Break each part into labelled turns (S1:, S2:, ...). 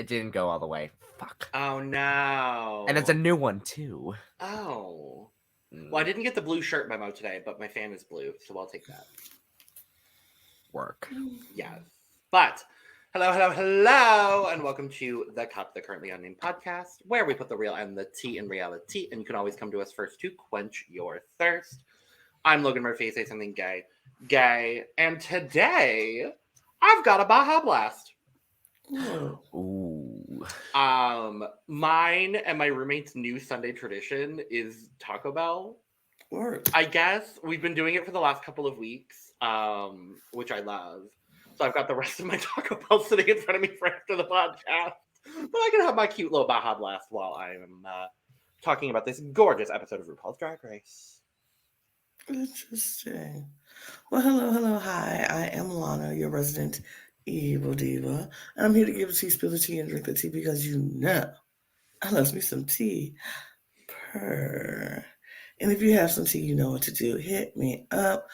S1: It didn't go all the way. Fuck.
S2: Oh, no.
S1: And it's a new one, too.
S2: Oh. Well, I didn't get the blue shirt memo today, but my fan is blue, so I'll take that.
S1: Work.
S2: Yes. But, hello, and welcome to The Cup, the Currently Unnamed Podcast, where we put the real and the tea in reality, and you can always come to us first to quench your thirst. I'm Logan Murphy, say something gay, and today, I've got a Baja Blast.
S1: Ooh.
S2: Mine and my roommate's new Sunday tradition is Taco Bell.
S3: Work.
S2: I guess we've been doing it for the last couple of weeks, which I love. So I've got the rest of my Taco Bell sitting in front of me for after the podcast. But I can have my cute little Baja Blast while I'm talking about this gorgeous episode of RuPaul's Drag Race.
S3: Interesting. Well, hello, hi. I am Lana, your resident evil diva, and I'm here to give a tea, spill the tea, and drink the tea because you know I love me some tea. Purr. And if you have some tea, you know what to do. Hit me up.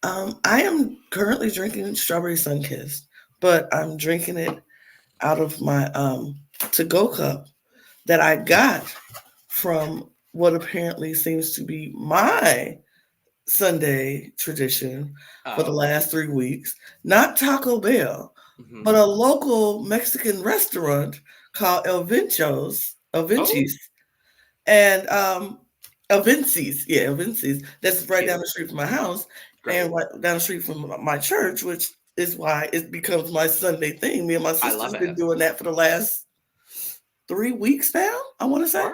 S3: I am currently drinking strawberry sun-kissed, but I'm drinking it out of my to-go cup that I got from what apparently seems to be my Sunday tradition for the last 3 weeks. Not Taco Bell, but a local Mexican restaurant called El Vinci's. And El Vinci's. That's right down the street from my house. Great. And right down the street from my church, which is why it becomes my Sunday thing. Me and my sister's been doing that for the last 3 weeks now, I want to say.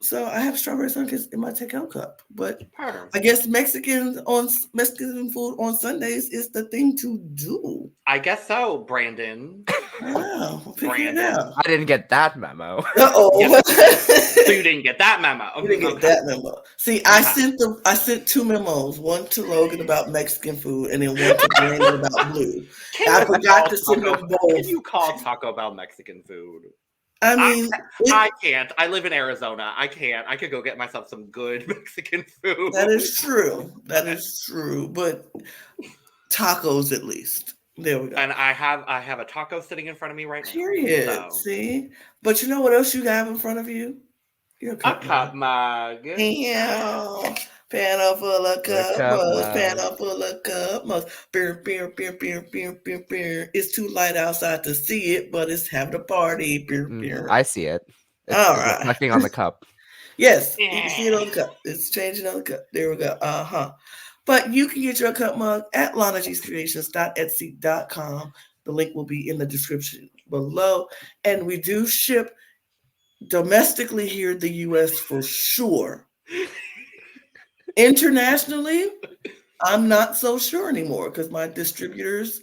S3: So I have strawberry sun-kissed in my takeout cup. But I guess Mexican food on Sundays is the thing to do.
S2: I guess so, Brandon.
S3: Wow,
S2: Brandon.
S1: I didn't get that memo.
S3: Uh-oh.
S2: Yes. So you didn't get that memo.
S3: You didn't get that memo. See, I sent 2 memos. One to Logan about Mexican food, and then one to Brandon about blue. I forgot to send them both.
S2: Can you call Taco Bell Mexican food?
S3: I mean,
S2: I can't. I live in Arizona. I can't. I could go get myself some good Mexican food.
S3: That is true. But tacos, at least. There we go.
S2: And I have a taco sitting in front of me right now.
S3: Period. So. See? But you know what else you have in front of you? Your
S2: cup mug.
S3: Yeah. Panel full of cup mugs. Panel full of cup mugs. Beer. It's too light outside to see it, but it's having a party. Beer.
S1: I see it. It's
S3: all right.
S1: Reflecting on the cup.
S3: Yes. You can see it on the cup. It's changing on the cup. There we go. But you can get your cup mug at lanagcreations.etsy.com. The link will be in the description below. And we do ship domestically here in the U.S. for sure. Internationally, I'm not so sure anymore because my distributors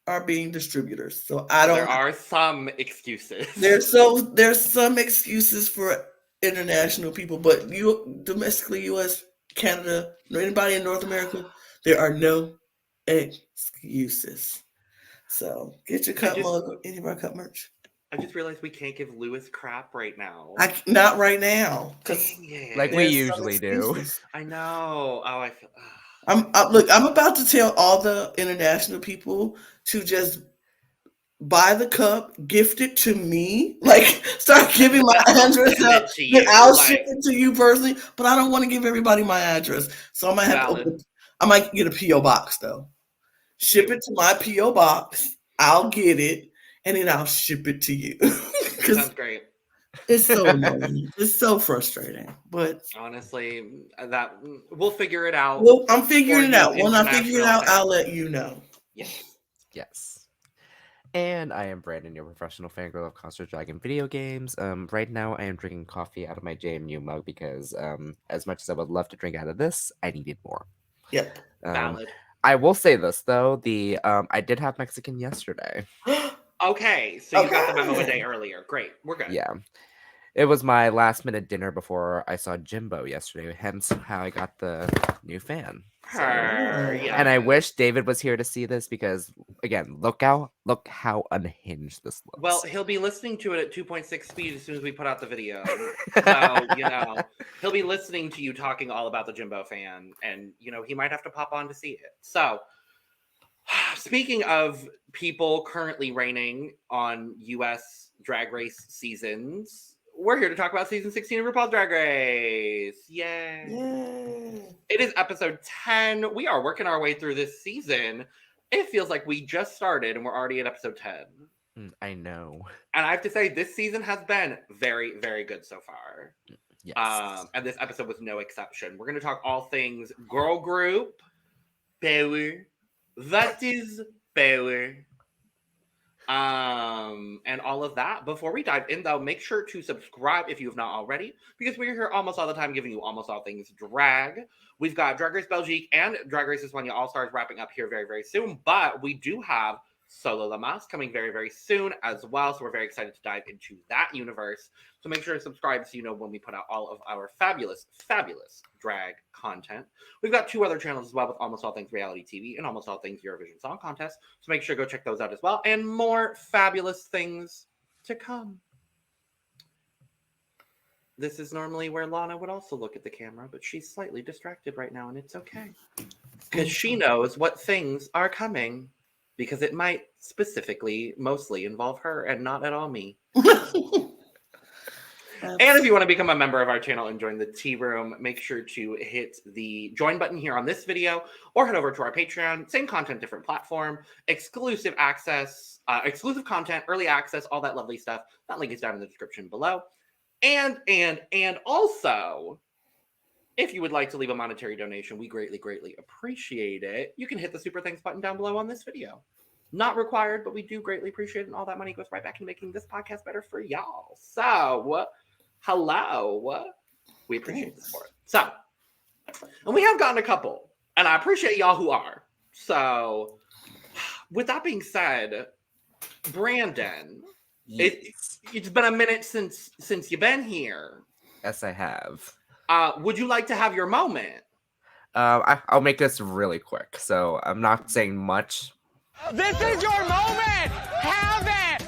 S3: are being distributors. So I don't.
S2: There are some excuses.
S3: There's some excuses for international people, but domestically, U.S., Canada, anybody in North America, there are no excuses. So get your cup mug or any of our cup merch.
S2: I just realized we can't give Lewis crap right now.
S3: Not right now,
S1: like we usually do.
S2: I know. Oh, I feel.
S3: I'm about to tell all the international people to just buy the cup, gift it to me, like start giving my address out, and I'll ship it to you personally. But I don't want to give everybody my address, so I might have to I might get a PO box though. Ship it to my PO box. I'll get it, and then I'll ship it to you.
S2: Sounds great.
S3: It's so annoying. It's so frustrating. But
S2: honestly, that we'll figure it out.
S3: Well, I'm figuring it out. When I figure it out, I'll let you know.
S1: Yes. And I am Brandon, your professional fangirl of Concert Dragon video games. Right now, I am drinking coffee out of my JMU mug because, as much as I would love to drink out of this, I needed more.
S3: Yep,
S2: valid.
S1: I will say this though: I did have Mexican yesterday.
S2: Okay, so you got the memo a day earlier. Great, we're good.
S1: Yeah, it was my last minute dinner before I saw Jimbo yesterday. Hence, how I got the new fan. And I wish David was here to see this because, again, look how unhinged this looks.
S2: Well, he'll be listening to it at 2.6 speed as soon as we put out the video. So, he'll be listening to you talking all about the Jimbo fan, and, he might have to pop on to see it. So, Speaking of people currently reigning on U.S. Drag Race seasons, we're here to talk about season 16 of RuPaul's Drag Race. Yay!
S3: Yay.
S2: It is episode 10. We are working our way through this season. It feels like we just started and we're already at episode 10.
S1: I know.
S2: And I have to say, this season has been very, very good so far.
S1: Yes.
S2: And this episode was no exception. We're going to talk all things girl group, power, that is power, and all of that. Before we dive in, though, make sure to subscribe if you have not already, because we're here almost all the time giving you almost all things drag. We've got Drag Race Belgique and Drag Race España All-Stars wrapping up here very, very soon, but we do have Solo La Mas coming very, very soon as well, so we're very excited to dive into that universe. So make sure to subscribe so you know when we put out all of our fabulous, fabulous drag content. We've got 2 other channels as well with almost all things reality TV and almost all things Eurovision Song Contest, so make sure to go check those out as well, and more fabulous things to come. This is normally where Lana would also look at the camera, but she's slightly distracted right now, and it's okay. Because she knows what things are coming. Because it might specifically, mostly involve her and not at all me. And if you want to become a member of our channel and join the tea room, make sure to hit the join button here on this video or head over to our Patreon. Same content, different platform, exclusive access, exclusive content, early access, all that lovely stuff. That link is down in the description below. And also, if you would like to leave a monetary donation, we greatly, greatly appreciate it. You can hit the super thanks button down below on this video. Not required, but we do greatly appreciate it. And all that money goes right back into making this podcast better for y'all. So, hello. We appreciate the support. So, and we have gotten a couple. And I appreciate y'all who are. So, with that being said, Brandon,
S1: Yes.
S2: it's been a minute since you've been here.
S1: Yes, I have.
S2: Would you like to have your moment?
S1: I'll make this really quick. So I'm not saying much.
S4: This is your moment! Have it!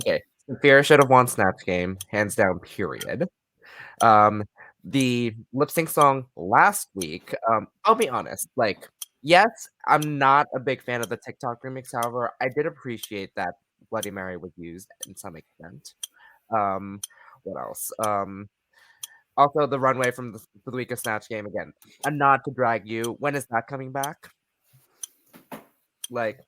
S1: Okay. Sapphira should have won Snatch Game, hands down, period. The lip sync song last week, I'll be honest, like, yes, I'm not a big fan of the TikTok remix. However, I did appreciate that Bloody Mary was used in some extent. What else? Also, the runway from the week of Snatch Game, again, a nod to Drag You. When is that coming back? Like,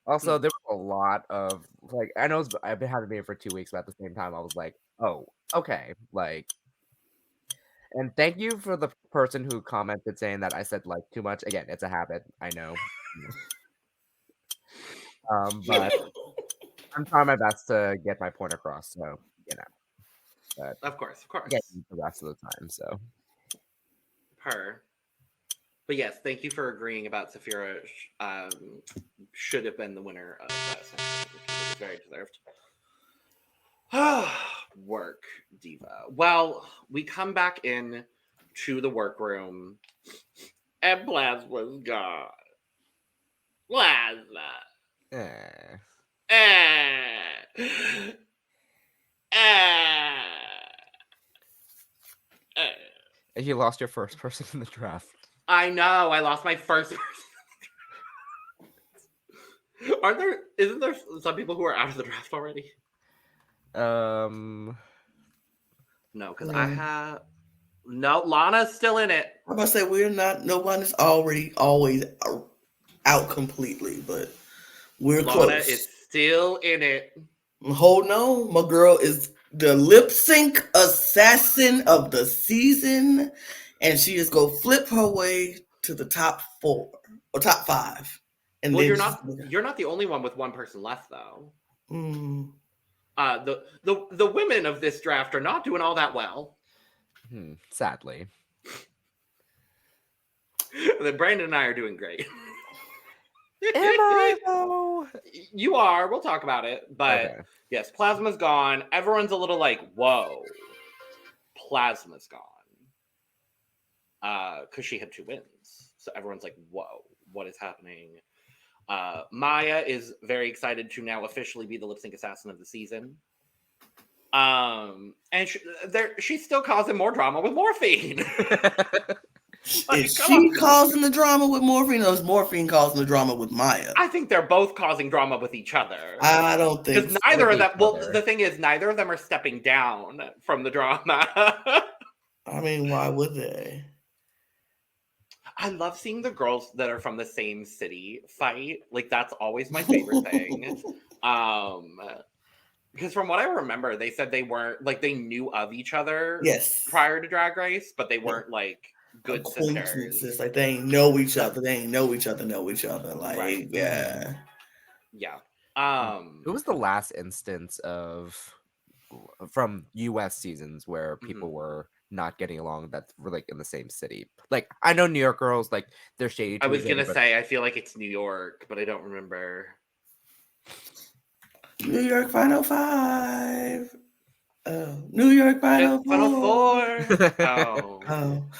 S1: Also, there was a lot of, like, I know I've been having it for 2 weeks, but at the same time, I was like, oh, okay. Like, and thank you for the person who commented saying that I said, like, too much. Again, it's a habit. I know. But I'm trying my best to get my point across, so, you know. But
S2: Of course.
S1: I get the rest of the time, so.
S2: But yes, thank you for agreeing about Sapphira should have been the winner of that section, which was very deserved. Work, diva. Well, we come back in to the workroom, and Plasma's gone. Plasma.
S1: You lost your first person in the draft.
S2: I know. I lost my first person. Isn't there some people who are out of the draft already?
S1: No,
S2: because I have. No, Lana's still in it.
S3: I'm about to say we're not. No one is already always out completely, but we're
S2: Lana
S3: close.
S2: is still in it.
S3: Hold on, my girl is the lip sync assassin of the season, and she is gonna flip her way to the top 4 or top 5. And
S2: Well,
S3: then
S2: you're not the only one with one person left, though.
S3: Mm.
S2: The women of this draft are not doing all that well.
S1: Sadly.
S2: Then Brandon and I are doing great.
S1: Am I though?
S2: You are. We'll talk about it. But
S1: Okay.
S2: yes, Plasma's gone. Everyone's a little like, whoa. Plasma's gone. Because she had 2 wins. So everyone's like, whoa, what is happening? Mhi'ya is very excited to now officially be the lip sync assassin of the season. And she's still causing more drama with Morphine. Like,
S3: Is
S2: come
S3: she
S2: on.
S3: causing the drama with Morphine, or is Morphine causing the drama with Mhi'ya?
S2: I think they're both causing drama with each other.
S3: I don't think
S2: Because neither of them.
S1: each
S2: Well,
S1: other.
S2: the thing is, neither of them are stepping down from the drama.
S3: I mean, why would they?
S2: I love seeing the girls that are from the same city fight. Like, that's always my favorite thing. Because from what I remember, they said they weren't like they knew of each other
S3: Yes.
S2: prior to Drag Race, but they weren't like good sisters.
S3: Acquaintances. Like, they ain't know each other. They ain't know each other. Like,
S2: Right.
S3: yeah.
S2: Yeah.
S1: It was the last instance from US seasons where people were not getting along that were like in the same city. Like, I know New York girls, like, they're shady.
S2: I was gonna say I feel like it's New York, but I don't remember.
S3: New York Final 5. Oh, New York Final 4.
S2: Final 4. Oh.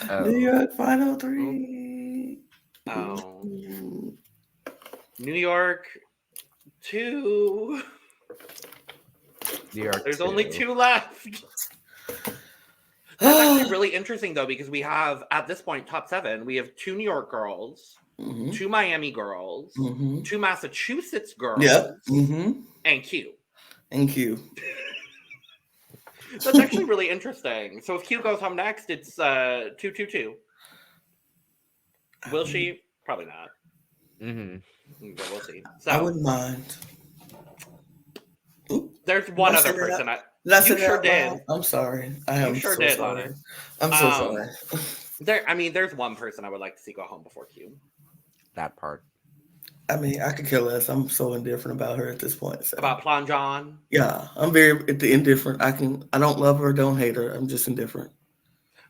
S3: Oh. New York Final 3.
S2: Oh. New York 2.
S1: New York.
S2: There's only 2 left. That's actually really interesting though, because we have at this point top 7. We have 2 New York girls, 2 Miami girls, 2 Massachusetts girls, and Q.
S3: And Q.
S2: That's actually really interesting. So if Q goes home next, it's 2-2-2. Will she? Probably not. But we'll see. So
S3: I wouldn't mind. Oop.
S2: There's one other person.
S3: You
S2: sure did.
S3: I'm sorry. I am
S2: sure
S3: so
S2: did,
S3: sorry.
S2: Lana.
S3: I'm so sorry.
S2: There's one person I would like to see go home before Q.
S1: That part.
S3: I mean, I could care less. I'm so indifferent about her at this point. So.
S2: About Plonjon?
S3: Yeah, I'm very indifferent. I don't love her, don't hate her. I'm just indifferent.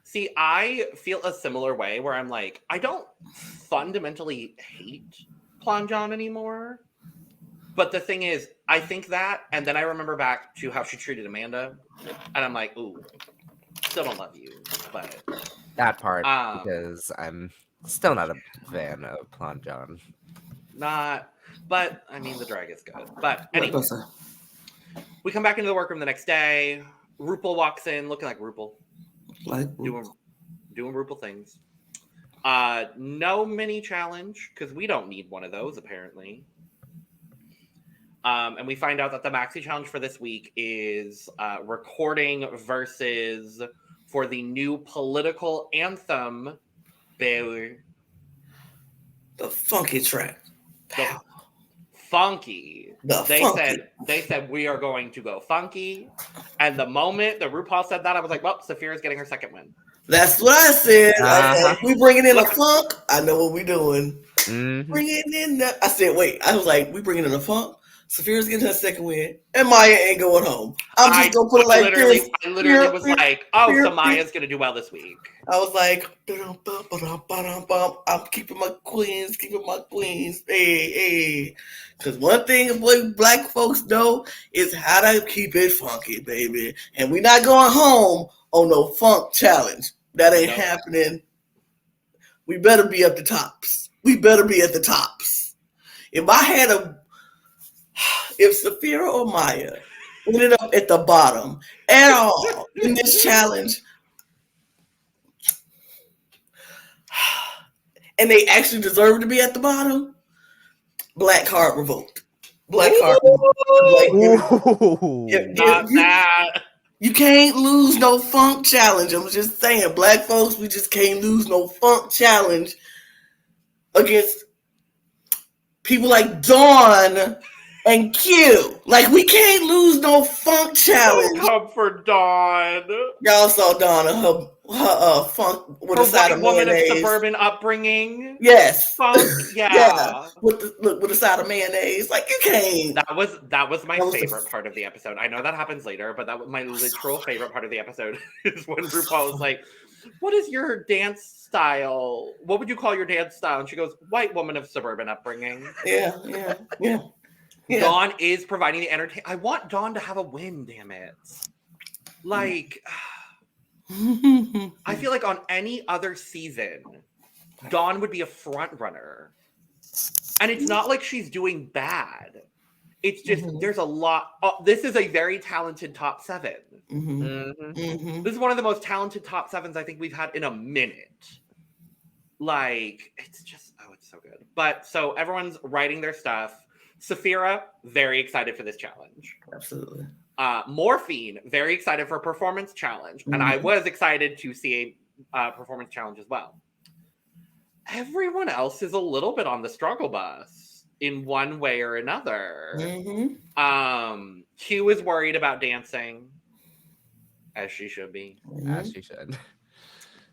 S2: See, I feel a similar way where I'm like, I don't fundamentally hate Plonjon anymore. But the thing is, I think that, and then I remember back to how she treated Amanda, and I'm like, ooh, still don't love you. But
S1: that part, because I'm still not a fan of Plonjon.
S2: Not, but I mean, the drag is good. But anyway, we come back into the workroom the next day. RuPaul walks in looking like RuPaul. Doing RuPaul things. No mini challenge, because we don't need one of those, apparently. And we find out that the maxi challenge for this week is recording versus for the new political anthem, the
S3: funky track.
S2: Funky. They said we are going to go funky. And the moment that RuPaul said that, I was like, well, Sapphira's getting her second win.
S3: That's what I said. We bringing in a funk. I know what we doing. Bringing in that. I said, wait. I was like, we bringing in a funk. Sapphira's getting her second win, and Mhi'ya ain't going home. I'm just gonna put it like this.
S2: I literally was like, oh, so Mhi'ya's gonna do well this week.
S3: I was like, I'm keeping my queens. Hey. Because one thing black folks know is how to keep it funky, baby. And we're not going home on no funk challenge. That ain't happening. We better be at the tops. If Sapphira or Mhi'ya ended up at the bottom at all in this challenge, and they actually deserve to be at the bottom, black card revoked. Black card revoked. You can't lose no funk challenge. I'm just saying, black folks, we just can't lose no funk challenge against people like Dawn and Q. Like, we can't lose no funk challenge.
S2: Come for Dawn.
S3: Y'all saw Dawn and her funk with a side of mayonnaise.
S2: Woman of suburban upbringing.
S3: Yes.
S2: Funk, yeah.
S3: With a side of mayonnaise. Like, you can't.
S2: That was my favorite part of the episode. I know that happens later, but that was my literal favorite part of the episode is when RuPaul was like, what is your dance style? What would you call your dance style? And she goes, white woman of suburban upbringing.
S3: Yeah.
S2: Dawn is providing the entertainment. I want Dawn to have a win, damn it. Like, I feel like on any other season, Dawn would be a front runner. And it's not like she's doing bad. It's just, there's a lot. This is a very talented top 7. This is one of the most talented top 7s I think we've had in a minute. Like, it's just, oh, it's so good. But so everyone's writing their stuff. Sapphira, very excited for this challenge.
S3: Absolutely.
S2: Morphine, very excited for a performance challenge. And I was excited to see a performance challenge as well. Everyone else is a little bit on the struggle bus in one way or another. Q is worried about dancing, as she should be.
S1: As she should.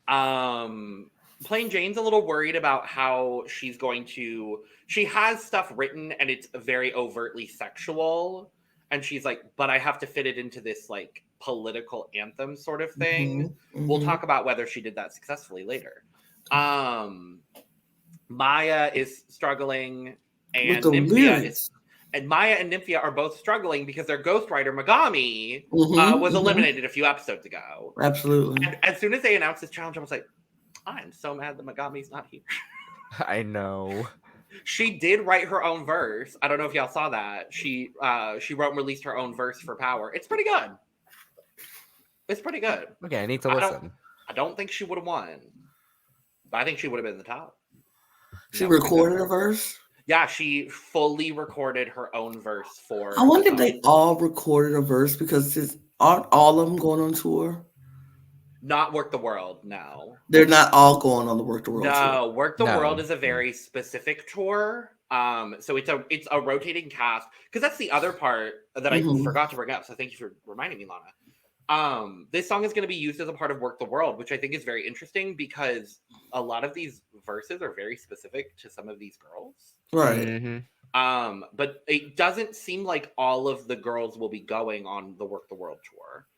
S2: Plain Jane's a little worried about how she's going to. She has stuff written and it's very overtly sexual. And she's like, but I have to fit it into this like political anthem sort of thing. We'll talk about whether she did that successfully later. Mhi'ya is struggling, and Nymphia are both struggling because their ghostwriter Megami was eliminated a few episodes ago.
S3: Absolutely.
S2: And as soon as they announced this challenge, I was like, I'm so mad that Megami's not here.
S1: I know.
S2: She did write her own verse. I don't know if y'all saw that. She wrote and released her own verse for Power. It's pretty good. It's pretty good.
S1: Okay, I need to listen.
S2: I don't think she would have won, but I think she would have been in the top.
S3: She recorded a verse?
S2: Yeah, she fully recorded her own verse for.
S3: I wonder if they all recorded a verse because aren't all of them going on tour?
S2: Not Work the World, no.
S3: They're not all going on the Work the World tour.
S2: No, Work the World is a very specific tour. So it's a rotating cast. Because that's the other part that I forgot to bring up. So thank you for reminding me, Lana. This song is going to be used as a part of Work the World, which I think is very interesting because a lot of these verses are very specific to some of these girls.
S3: Right.
S2: But it doesn't seem like all of the girls will be going on the Work the World tour.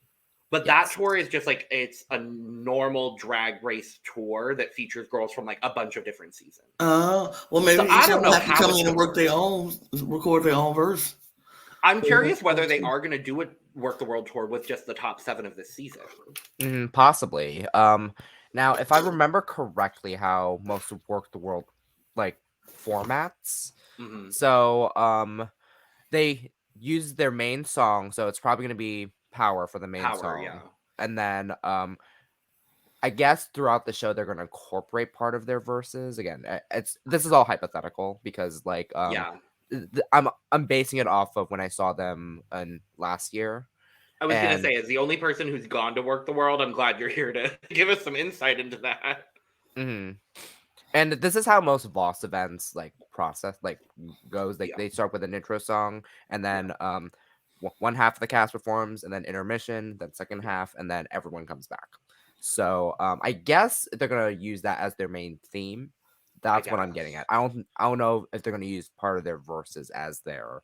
S2: But that tour is just like, it's a normal drag race tour that features girls from like a bunch of different seasons.
S3: Oh, well, maybe
S2: so I don't know
S3: have to
S2: how
S3: come in and record their own verse.
S2: I'm curious whether they are going to do a Work the World tour with just the top 7 of this season.
S1: Possibly. Now, if I remember correctly, how most of Work the World like formats. So, they use their main song, so it's probably going to be Power for the main song.
S2: Yeah.
S1: And then I guess throughout the show they're going to incorporate part of their verses. Again, this is all hypothetical because like I'm basing it off of when I saw them last year.
S2: I was going to say, as the only person who's gone to Work the World, I'm glad you're here to give us some insight into that.
S1: And this is how most Voss events like process like goes. They start with an intro song, and then one half of the cast performs, and then intermission, then second half, and then everyone comes back. So I guess they're gonna use that as their main theme. That's what I'm getting at. I don't know if they're gonna use part of their verses as their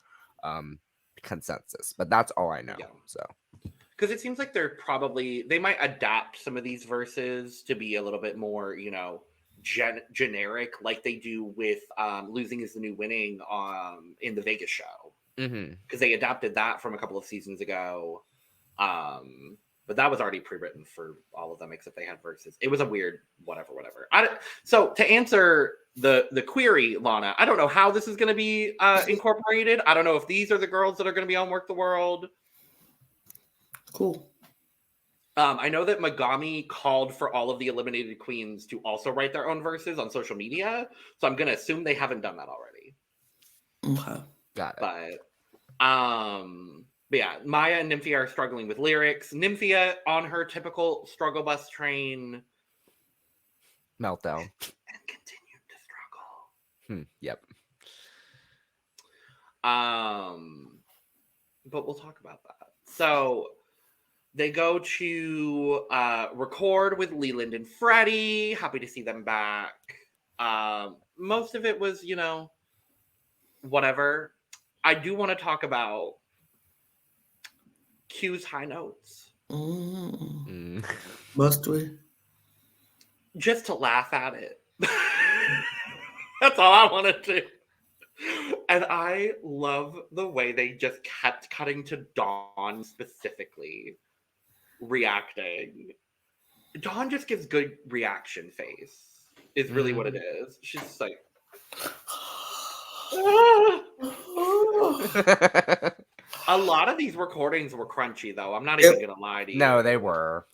S1: consensus, but that's all I know. So
S2: because it seems like they might adapt some of these verses to be a little bit more, generic, like they do with Losing is the New Winning in the Vegas show. Because they adapted that from a couple of seasons ago. But that was already pre-written for all of them, except they had verses. It was a weird whatever. So to answer the query, Lana, I don't know how this is going to be incorporated. I don't know if these are the girls that are going to be on Work the World.
S3: Cool.
S2: I know that Megami called for all of the eliminated queens to also write their own verses on social media. So I'm going to assume they haven't done that already.
S3: Okay.
S1: Got it.
S2: But yeah, Mhi'ya and Nymphia are struggling with lyrics. Nymphia on her typical struggle bus train.
S1: Meltdown.
S2: And continued to struggle.
S1: Yep.
S2: But we'll talk about that. So they go to record with Leland and Freddie. Happy to see them back. Most of it was, whatever. I do want to talk about Q's high notes.
S3: Must we?
S2: Just to laugh at it. That's all I wanted to. And I love the way they just kept cutting to Dawn specifically reacting. Dawn just gives good reaction face, is really what it is. She's just like, a lot of these recordings were crunchy, though. I'm not even gonna lie to you.
S1: No, they were.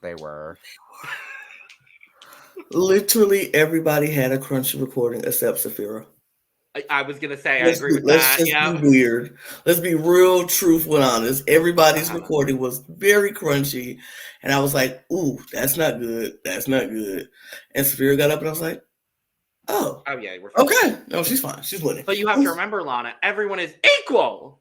S3: Literally everybody had a crunchy recording except Sapphira.
S2: I was gonna say I agree with
S3: Let's
S2: that.
S3: just
S2: Yeah.
S3: be weird. Let's be real, truthful, and honest. Everybody's
S2: Uh-huh.
S3: recording was very crunchy, and I was like, "Ooh, that's not good. That's not good." And Sapphira got up, and I was like, "Oh,
S2: Oh yeah, we're fine.
S3: okay. No, she's fine. She's winning."
S2: But you have to remember, Lana, everyone is equal.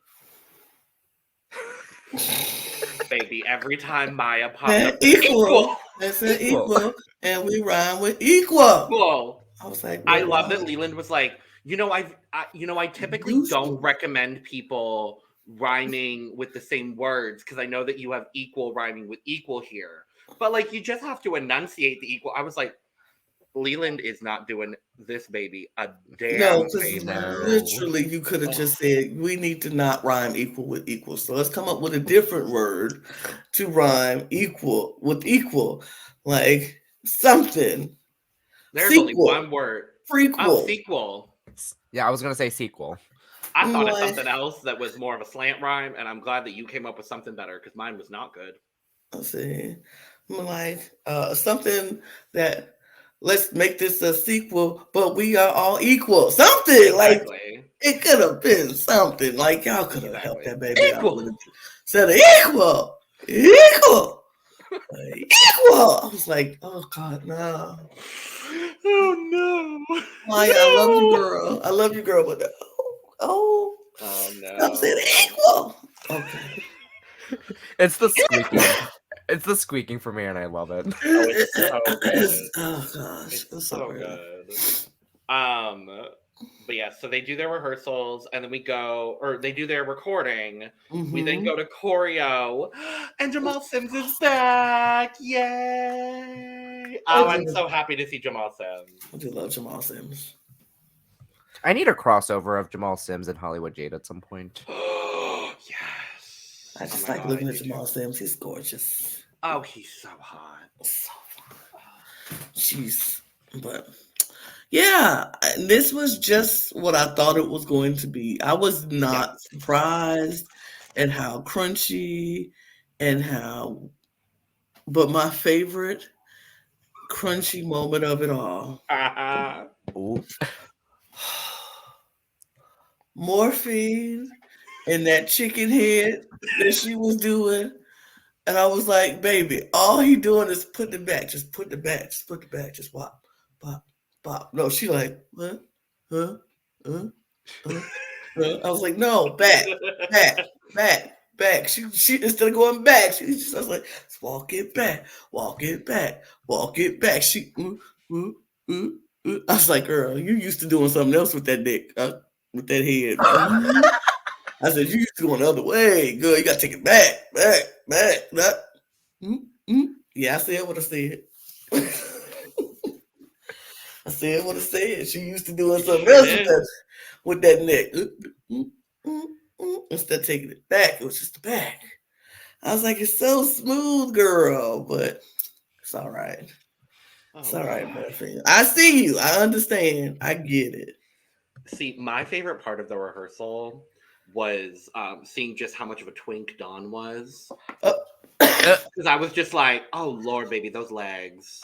S2: Baby, every time Mhi'ya pops up,
S3: equal. That's an equal, and we rhyme with equal.
S2: Equal.
S3: I was like,
S2: I love that Leland was like, I typically don't recommend people rhyming with the same words because I know that you have equal rhyming with equal here. But like, you just have to enunciate the equal. I was like, Leland is not doing this baby a damn favor.
S3: Literally, you could have just said, we need to not rhyme equal with equal. So let's come up with a different word to rhyme equal with equal. Like something.
S2: There's only one word.
S3: Prequel.
S2: Oh, sequel.
S1: Yeah, I was going to say sequel.
S2: I thought of something else that was more of a slant rhyme, and I'm glad that you came up with something better because mine was not good.
S3: Let's see. I'm like, something that... Let's make this a sequel, but we are all equal. Something exactly. Like it could have been something. Like y'all could have helped that baby
S2: equal.
S3: out. Said equal. Equal. I was like, oh God, no.
S2: Oh no.
S3: Mhi'ya, I love you, girl. I love you, girl, but
S2: oh no.
S3: I'm saying equal. Okay.
S1: It's the squeaking. It's the squeaking for me, and I love it.
S2: Oh, it's so good.
S3: Oh gosh,
S2: it's so good. But yeah, so they do their rehearsals, and then they do their recording. Mm-hmm. We then go to choreo, and Jamal Sims is back! Yay! Oh, I'm so happy to see Jamal Sims.
S3: I do love Jamal Sims.
S1: I need a crossover of Jamal Sims and Licqour-Jete at some point.
S2: Yes.
S3: I just like looking at Jamal Sims. He's gorgeous.
S2: Oh, he's so hot.
S3: So fun. Jeez. But yeah, this was just what I thought it was going to be. I was not surprised at how crunchy and but my favorite crunchy moment of it all. Morphine and that chicken head that she was doing. And I was like, baby, all he doing is putting it back. Just put it back. Just put it back. Just wop, bop, bop. No, she like, huh? I was like, no, back. She instead of going back, she just was like, walk it back. She, I was like, girl, you used to doing something else with that dick, with that head. I said, you used to go the other way. Girl, you got to take it back. Yeah, I said what I said. I said what I said. She used to doing something else with that neck. Instead of taking it back, it was just the back. I was like, it's so smooth, girl. But it's all right. It's all right, Morphine. I see you. I understand. I get it.
S2: See, my favorite part of the rehearsal was seeing just how much of a twink Dawn was. Because I was just like, oh, Lord, baby, those legs.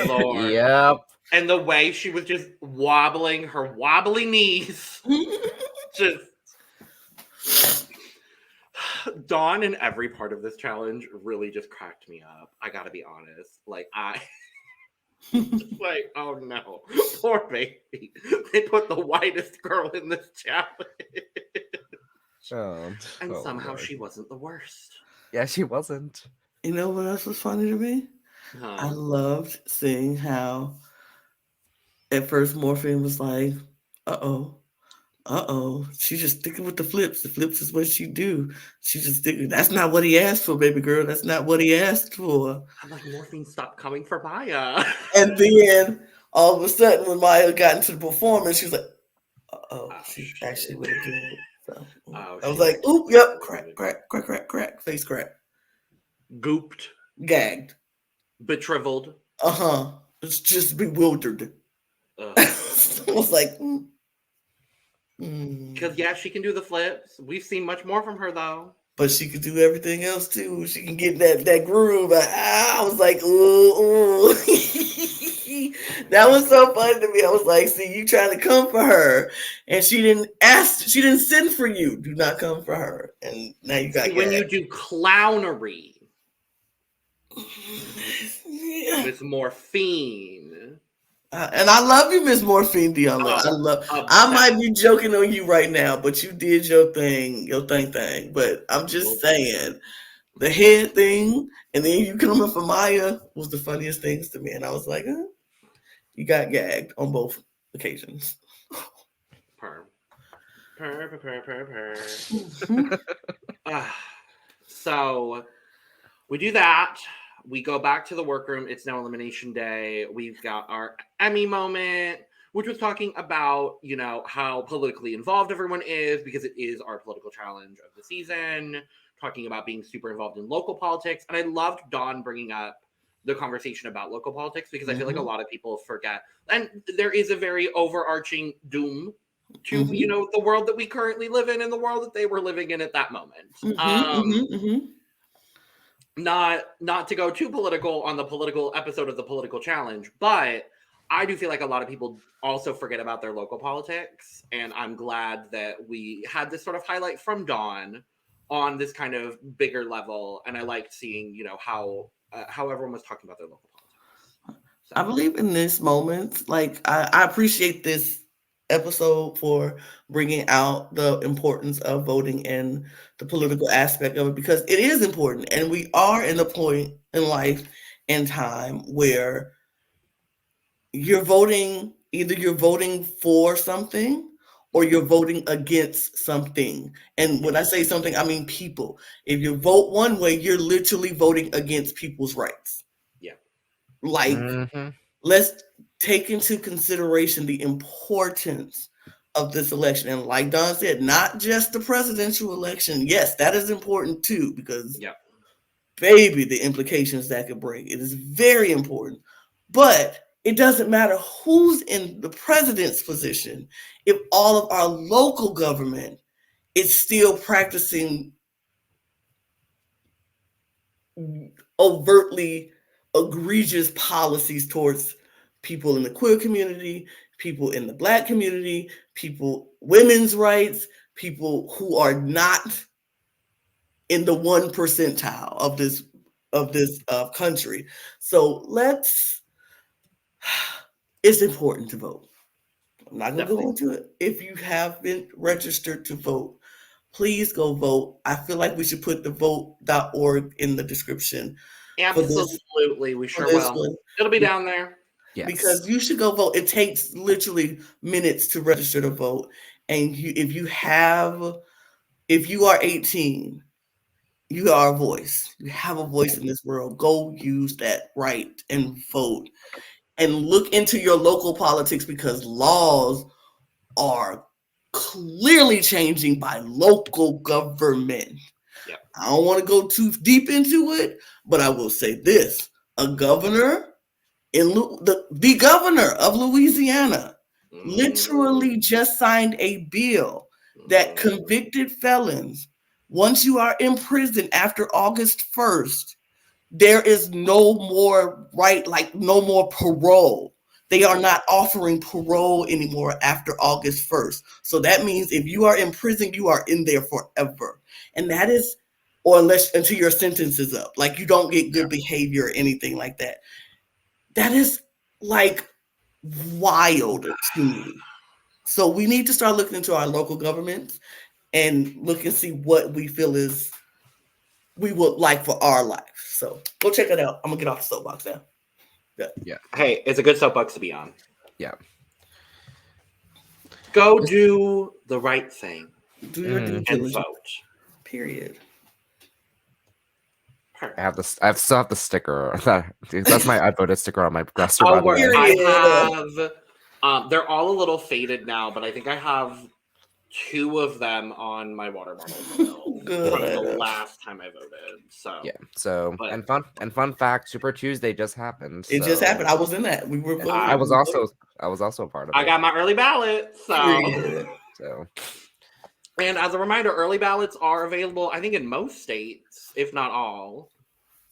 S2: Lord.
S1: Yep.
S2: And the way she was just wobbling her wobbly knees. Just... Dawn in every part of this challenge really just cracked me up. I gotta be honest. Like, like, oh no, poor baby. They put the whitest girl in this challenge. And somehow she wasn't the worst.
S1: Yeah, she wasn't.
S3: You know what else was funny to me? I loved seeing how at first Morphine was like, she's just sticking with the flips. The flips is what she do. She just sticking. That's not what he asked for, baby girl. That's not what he asked for.
S2: I'm like, Morphine, stop coming for Mhi'ya.
S3: And then all of a sudden, when Mhi'ya got into the performance, she was like, she actually would have did it. So I was like, oop, yep, crack, face crack.
S2: Gooped.
S3: Gagged.
S2: Betriveled.
S3: It's just bewildered. I was like,
S2: Because, yeah, she can do the flips. We've seen much more from her, though.
S3: but she could do everything else too. She can get that groove. I was like, ooh. That was so fun to me. I was like, see, you trying to come for her, and she didn't send for you. Do not come for her. And now you got
S2: when you do clownery. With Morphine.
S3: And I love you, Miss Morphine, Dion. I might be joking on you right now, but you did your thing. But I'm just saying, the head thing, and then you coming for Mhi'ya was the funniest things to me. And I was like, you got gagged on both occasions.
S2: Purr. So we do that. We go back to the workroom. It's now Elimination Day. We've got our Emmy moment, which was talking about, how politically involved everyone is, because it is our political challenge of the season, talking about being super involved in local politics. And I loved Dawn bringing up the conversation about local politics, because I feel like a lot of people forget. And there is a very overarching doom to, the world that we currently live in and the world that they were living in at that moment. Not to go too political on the political episode of the political challenge, but I do feel like a lot of people also forget about their local politics. And I'm glad that we had this sort of highlight from Dawn on this kind of bigger level. And I liked seeing, how everyone was talking about their local politics. So.
S3: I believe in this moment, like I appreciate this episode for bringing out the importance of voting and the political aspect of it, because it is important, and we are in a point in life and time where you're voting for something or you're voting against something. And when I say something, I mean people. If you vote one way, you're literally voting against people's rights.
S2: Yeah.
S3: Like, let's take into consideration the importance of this election. And like Dawn said, not just the presidential election. Yes, that is important too, because baby, the implications that could bring. It is very important. But it doesn't matter who's in the president's position if all of our local government is still practicing overtly egregious policies towards people in the queer community, people in the Black community, women's rights, people who are not in the 1 percentile of this country. So it's important to vote. I'm not going to go into it. If you haven't registered to vote, please go vote. I feel like we should put the vote.org in the description.
S2: Absolutely, we sure will. It'll be down there.
S3: Yes. Because you should go vote. It takes literally minutes to register to vote. And if you are 18, you are a voice. You have a voice in this world. Go use that right and vote. And look into your local politics, because laws are clearly changing by local government.
S2: Yep.
S3: I don't want to go too deep into it, but I will say this. The governor of Louisiana literally just signed a bill that convicted felons, once you are in prison after August 1st, there is no more no more parole. They are not offering parole anymore after August 1st. So that means if you are in prison, you are in there forever. And that is, until your sentence is up. Like, you don't get good behavior or anything like that. That is wild to me. So we need to start looking into our local governments and look and see what we feel we would like for our life. So go check it out. I'm gonna get off the soapbox now.
S2: Yeah. Hey, it's a good soapbox to be on.
S1: Yeah.
S2: Go do the right thing.
S3: Do your due
S2: and
S3: diligence.
S2: vote.
S3: Period.
S1: I still have the sticker. That's my I voted sticker on my dresser.
S2: I have. They're all a little faded now, but I think I have 2 of them on my water bottle from the last time I voted. So
S1: yeah. So and fun fact, Super Tuesday just happened.
S3: It just happened. I was in that. We were.
S1: I was also a part of it.
S2: I got my early ballot. So And as a reminder, early ballots are available, I think, in most states, if not all.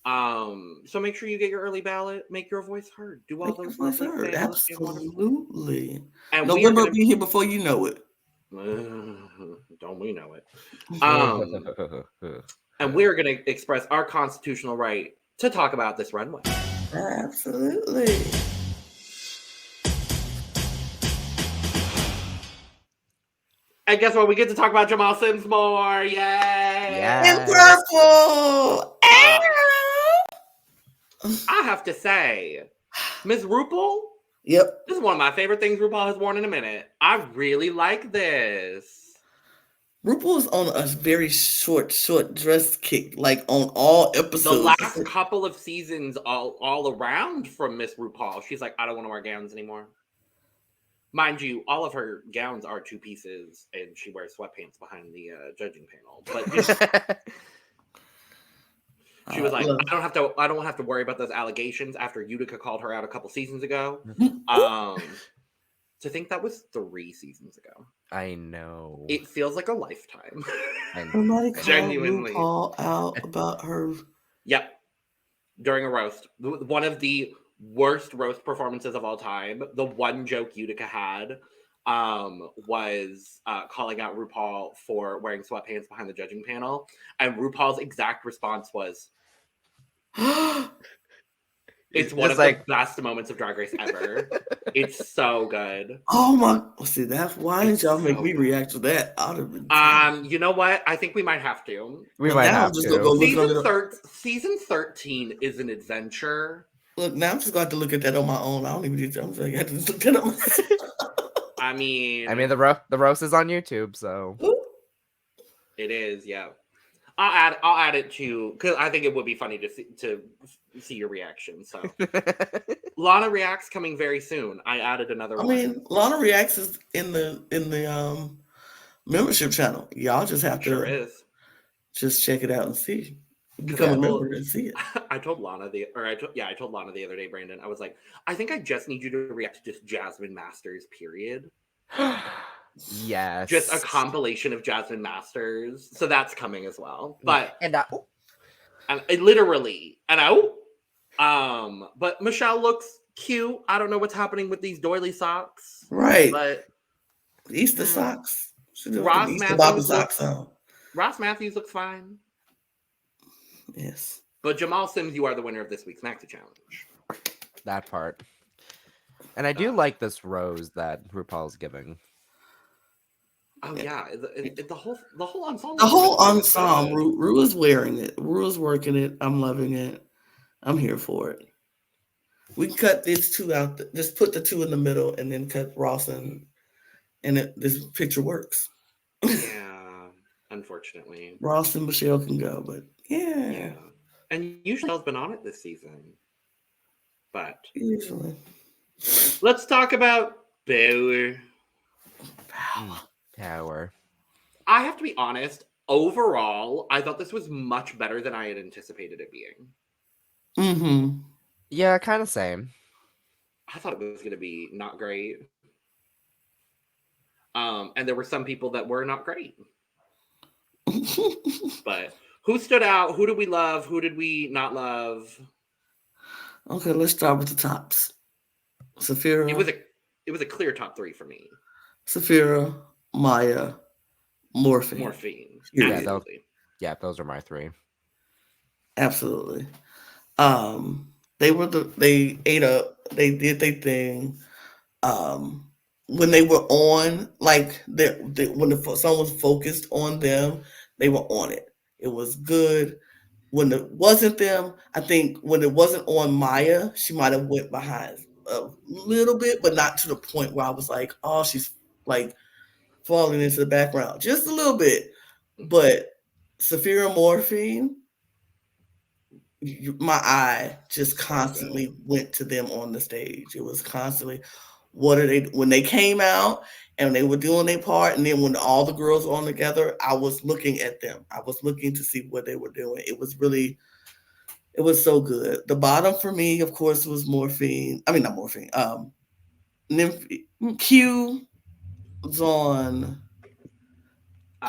S2: So make sure you get your early ballot, make your voice heard, do all those lovely things.
S3: Absolutely.
S2: And
S3: November will be here before you know it.
S2: Don't we know it? And we're going to express our constitutional right to talk about this runway.
S3: Absolutely.
S2: And guess what? We get to talk about Jamal Sims more. Yay!
S1: Yeah.
S3: In purple.
S2: I have to say, Miss RuPaul.
S3: Yep.
S2: This is one of my favorite things RuPaul has worn in a minute. I really like this.
S3: RuPaul's on a very short dress kick, like on all episodes.
S2: The last couple of seasons, all around from Miss RuPaul, she's like, I don't want to wear gowns anymore. Mind you, all of her gowns are two pieces, and she wears sweatpants behind the judging panel. But she was like, I don't have to worry about those allegations after Utica called her out a couple seasons ago. To think that was 3 seasons ago.
S1: I know.
S2: It feels like a lifetime.
S3: Somebody called
S2: Genuinely
S3: RuPaul out about her.
S2: Yep. During a roast. One of the worst roast performances of all time. The one joke Utica had was calling out RuPaul for wearing sweatpants behind the judging panel. And RuPaul's exact response was, it's one of the best moments of Drag Race ever. It's so good.
S3: Oh my! See, that's why didn't y'all make me react to that? I'd have been.
S2: You know what? I think we might have to.
S1: We might have to.
S2: Season 13 is an adventure.
S3: Look, now I'm just going to have to look at that on my own. I don't even need to. I'm just going to have to look at it on myself.
S2: I mean,
S1: the roast is on YouTube, so
S2: it is. Yeah, I'll add it to, because I think it would be funny to see your reaction. So Lana Reacts coming very soon. I added another one.
S3: I mean, Lana Reacts is in the membership channel. Y'all just have to just check it out and see. Become a member and see it.
S2: I told Lana I told Lana the other day, Brandon. I was like, I think I just need you to react to just Jasmine Masters, period.
S1: Yes.
S2: Just a compilation of Jasmine Masters. So that's coming as well. But but Michelle looks cute. I don't know what's happening with these doily socks.
S3: Right.
S2: But
S3: Easter socks.
S2: Ross Matthews looks fine.
S3: Yes.
S2: But Jamal Sims, you are the winner of this week's Maxi Challenge.
S1: That part. And I do like this rose that RuPaul's giving.
S2: Oh yeah, the whole ensemble.
S3: The whole ensemble. Ru is wearing it. Ru is working it. I'm loving it. I'm here for it. We can cut these two out. Just put the two in the middle, and then cut Ross and this picture works.
S2: Yeah, unfortunately,
S3: Ross and Michelle can go, but yeah.
S2: And usually Michelle's been on it this season, but
S3: usually.
S2: Let's talk about Power. I have to be honest. Overall, I thought this was much better than I had anticipated it being.
S3: Mm-hmm.
S1: Yeah, kind of same.
S2: I thought it was going to be not great. And there were some people that were not great. But who stood out? Who did we love? Who did we not love?
S3: Okay, let's start with the tops. Sapphira.
S2: It was a clear top 3 for me. Sapphira,
S3: Mhi'ya, Morphine.
S2: Absolutely.
S1: Those are my 3.
S3: Absolutely. They ate up. They did their thing. When they were on, like when someone focused on them, they were on it. It was good. When it wasn't them, I think when it wasn't on Mhi'ya, she might have went behind a little bit, but not to the point where I was like, oh, she's like falling into the background, just a little bit. But Sapphira, Morphine, my eye just constantly went to them on the stage. It was constantly, what are they, when they came out and they were doing their part, and then when all the girls were on together, I was looking at them. I was looking to see what they were doing. It was so good. The bottom for me, of course, was Morphine. I mean, not Morphine. Nymphia. Q was on.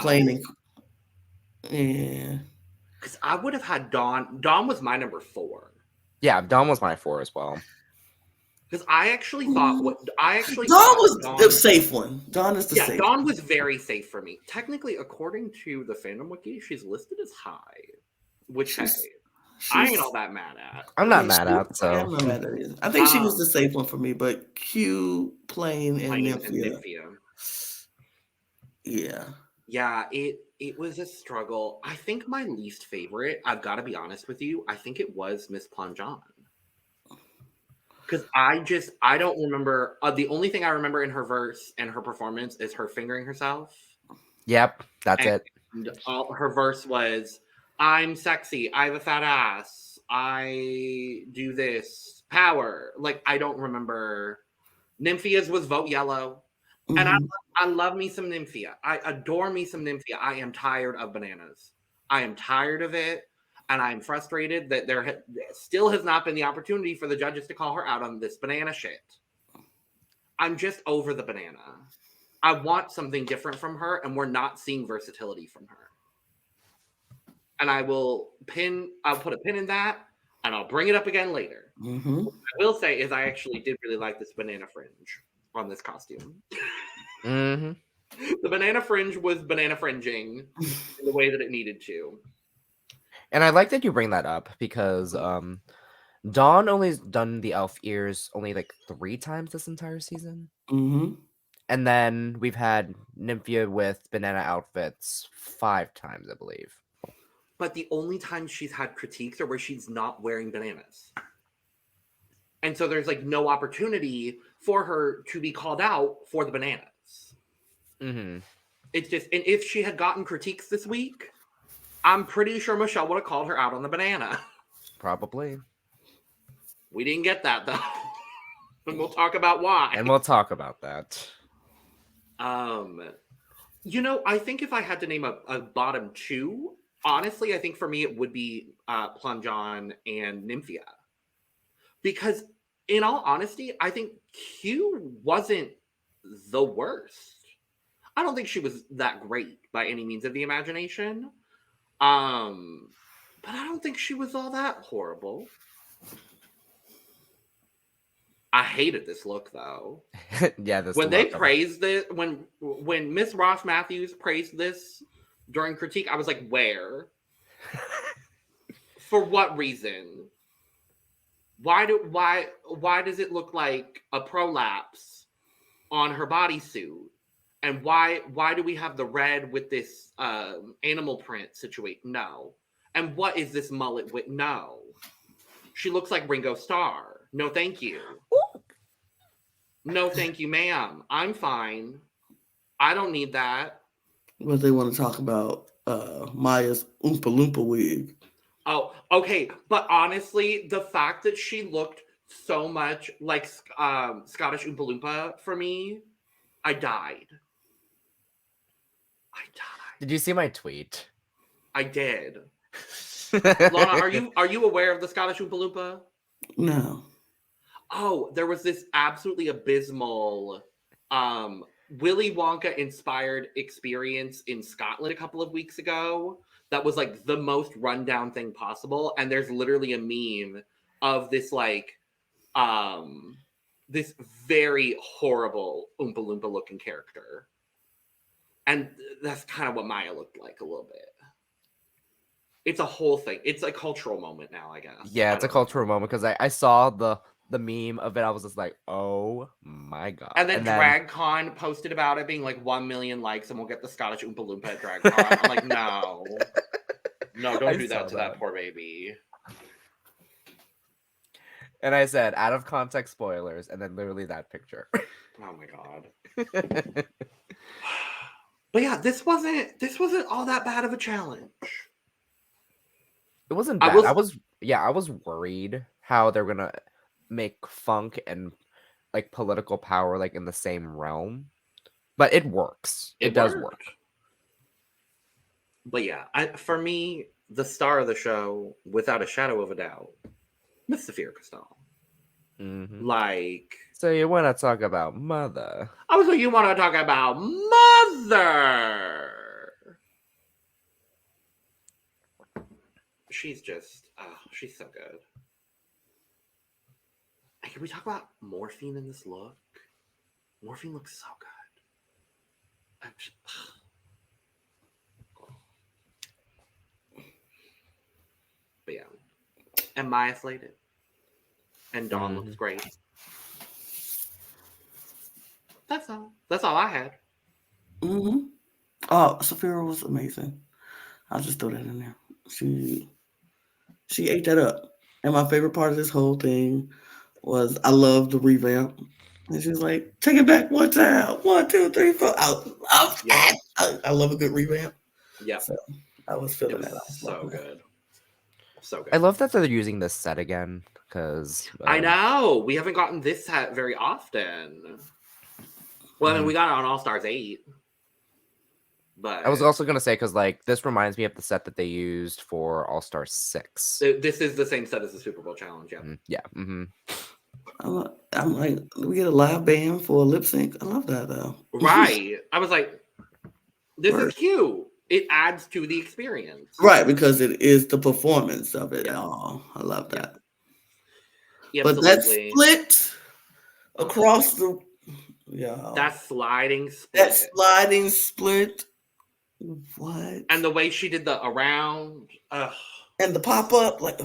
S3: Plain and yeah.
S2: Because I would have had Dawn. Dawn was my number 4.
S1: Yeah, Dawn was my 4 as well.
S2: Because I actually thought
S3: Dawn was the safe one. Dawn is the safe.
S2: Dawn was very safe for me. Technically, according to the fandom wiki, she's listed as high, which I ain't all that mad at.
S1: I'm not mad at. So
S3: I'm not mad at it. I think she was the safe one for me, but Q, Plain, and Nymphia. Yeah.
S2: Yeah, it was a struggle. I think my least favorite, I've got to be honest with you, I think it was Miss Plongeon. Because I don't remember. The only thing I remember in her verse and her performance is her fingering herself.
S1: Yep, that's it.
S2: Her verse was, I'm sexy, I have a fat ass, I do this, power. Like, I don't remember. Nymphia's was Vote Yellow. Mm-hmm. And I love me some Nymphia. I adore me some Nymphia. I am tired of bananas. I am tired of it. And I'm frustrated that there still has not been the opportunity for the judges to call her out on this banana shit. I'm just over the banana. I want something different from her, and we're not seeing versatility from her. And I'll put a pin in that, and I'll bring it up again later.
S3: Mm-hmm.
S2: What I will say is I actually did really like this banana fringe on this costume.
S1: Mm-hmm.
S2: The banana fringe was banana fringing in the way that it needed to.
S1: And I like that you bring that up because Dawn only's done the elf ears only like 3 times this entire season.
S3: Mm-hmm.
S1: And then we've had Nymphia with banana outfits 5 times, I believe.
S2: But the only time she's had critiques are where she's not wearing bananas. And so there's like no opportunity for her to be called out for the bananas.
S1: Mm-hmm.
S2: It's just, and if she had gotten critiques this week, I'm pretty sure Michelle would have called her out on the banana.
S1: Probably.
S2: We didn't get that though. And we'll talk about why.
S1: And we'll talk about that.
S2: I think if I had to name a bottom 2, honestly, I think for me it would be Plongeon and Nymphia. Because in all honesty, I think Q wasn't the worst. I don't think she was that great by any means of the imagination. But I don't think she was all that horrible. I hated this look though.
S1: Yeah, this
S2: when they praised it, when Miss Ross Matthews praised this during critique, I was like, where? For what reason? Why does it look like a prolapse on her bodysuit? And why do we have the red with this animal print situation? No. And what is this mullet with? No. She looks like Ringo Starr. No, thank you. No, thank you, ma'am. I'm fine. I don't need that.
S3: What they want to talk about Maya's Oompa Loompa wig.
S2: Oh, okay. But honestly, the fact that she looked so much like Scottish Oompa Loompa for me, I died.
S1: Did you see my tweet?
S2: I did. Lana, are you aware of the Scottish Oompa Loompa?
S3: No.
S2: Oh, there was this absolutely abysmal Willy Wonka inspired experience in Scotland a couple of weeks ago that was like the most rundown thing possible. And there's literally a meme of this like this very horrible Oompa Loompa looking character. And that's kind of what Mhi'ya looked like a little bit. It's a whole thing. It's a cultural moment now, I guess.
S1: Yeah, it's a cultural moment because I saw the meme of it. I was just like, oh my god.
S2: And then DragCon posted about it being like 1 million likes and we'll get the Scottish Oompa Loompa at DragCon. I'm like, no. No, don't do that to that poor baby.
S1: And I said, out of context spoilers, and then literally that picture.
S2: Oh my god. But yeah, this wasn't all that bad of a challenge.
S1: It wasn't bad. I was worried how they're gonna make funk and like political power like in the same realm. But it works. It does work.
S2: But yeah, for me, the star of the show, without a shadow of a doubt, Miss Sapphira Cristal.
S1: Mm-hmm.
S2: Like,
S1: so you want to talk about mother?
S2: Oh, so you want to talk about mother? she's just, she's so good. And can we talk about Morphine in this look? Morphine looks so good. But yeah. And Mhi'ya slayed it. And Dawn looks great. That's all. That's all I had.
S3: Mm-hmm. Oh, Sapphira was amazing. I'll just throw that in there. She ate that up. And my favorite part of this whole thing was I love the revamp. And she was like, take it back one time. 1, 2, 3, 4. I love a good revamp.
S2: Yeah.
S3: So I was feeling that.
S2: So good. So good.
S1: I love that they're using this set again because
S2: I know we haven't gotten this set very often. Well, I mean, we got it on All Stars 8, but
S1: I was also gonna say because like this reminds me of the set that they used for All Star 6.
S2: This is the same set as the Super Bowl challenge. Yeah.
S1: Yeah. Mm-hmm.
S3: I'm like, we get a live band for a lip sync. I love that though.
S2: Right. I was like, this is cute. It adds to the experience.
S3: Right, because it is the performance of it. Oh, I love that.
S2: Yeah,
S3: but that split across the
S2: that sliding split.
S3: That sliding split. What?
S2: And the way she did the around.
S3: And the pop-up, like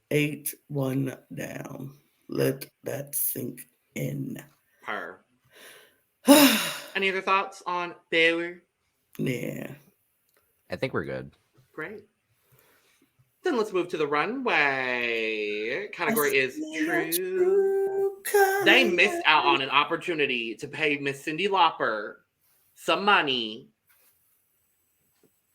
S3: 8, 1 down. Let that sink in.
S2: Her. Any other thoughts on Baylor?
S3: Yeah.
S1: I think we're good.
S2: Great. Then let's move to the runway. Category is true. They missed out on an opportunity to pay Miss Cyndi Lauper some money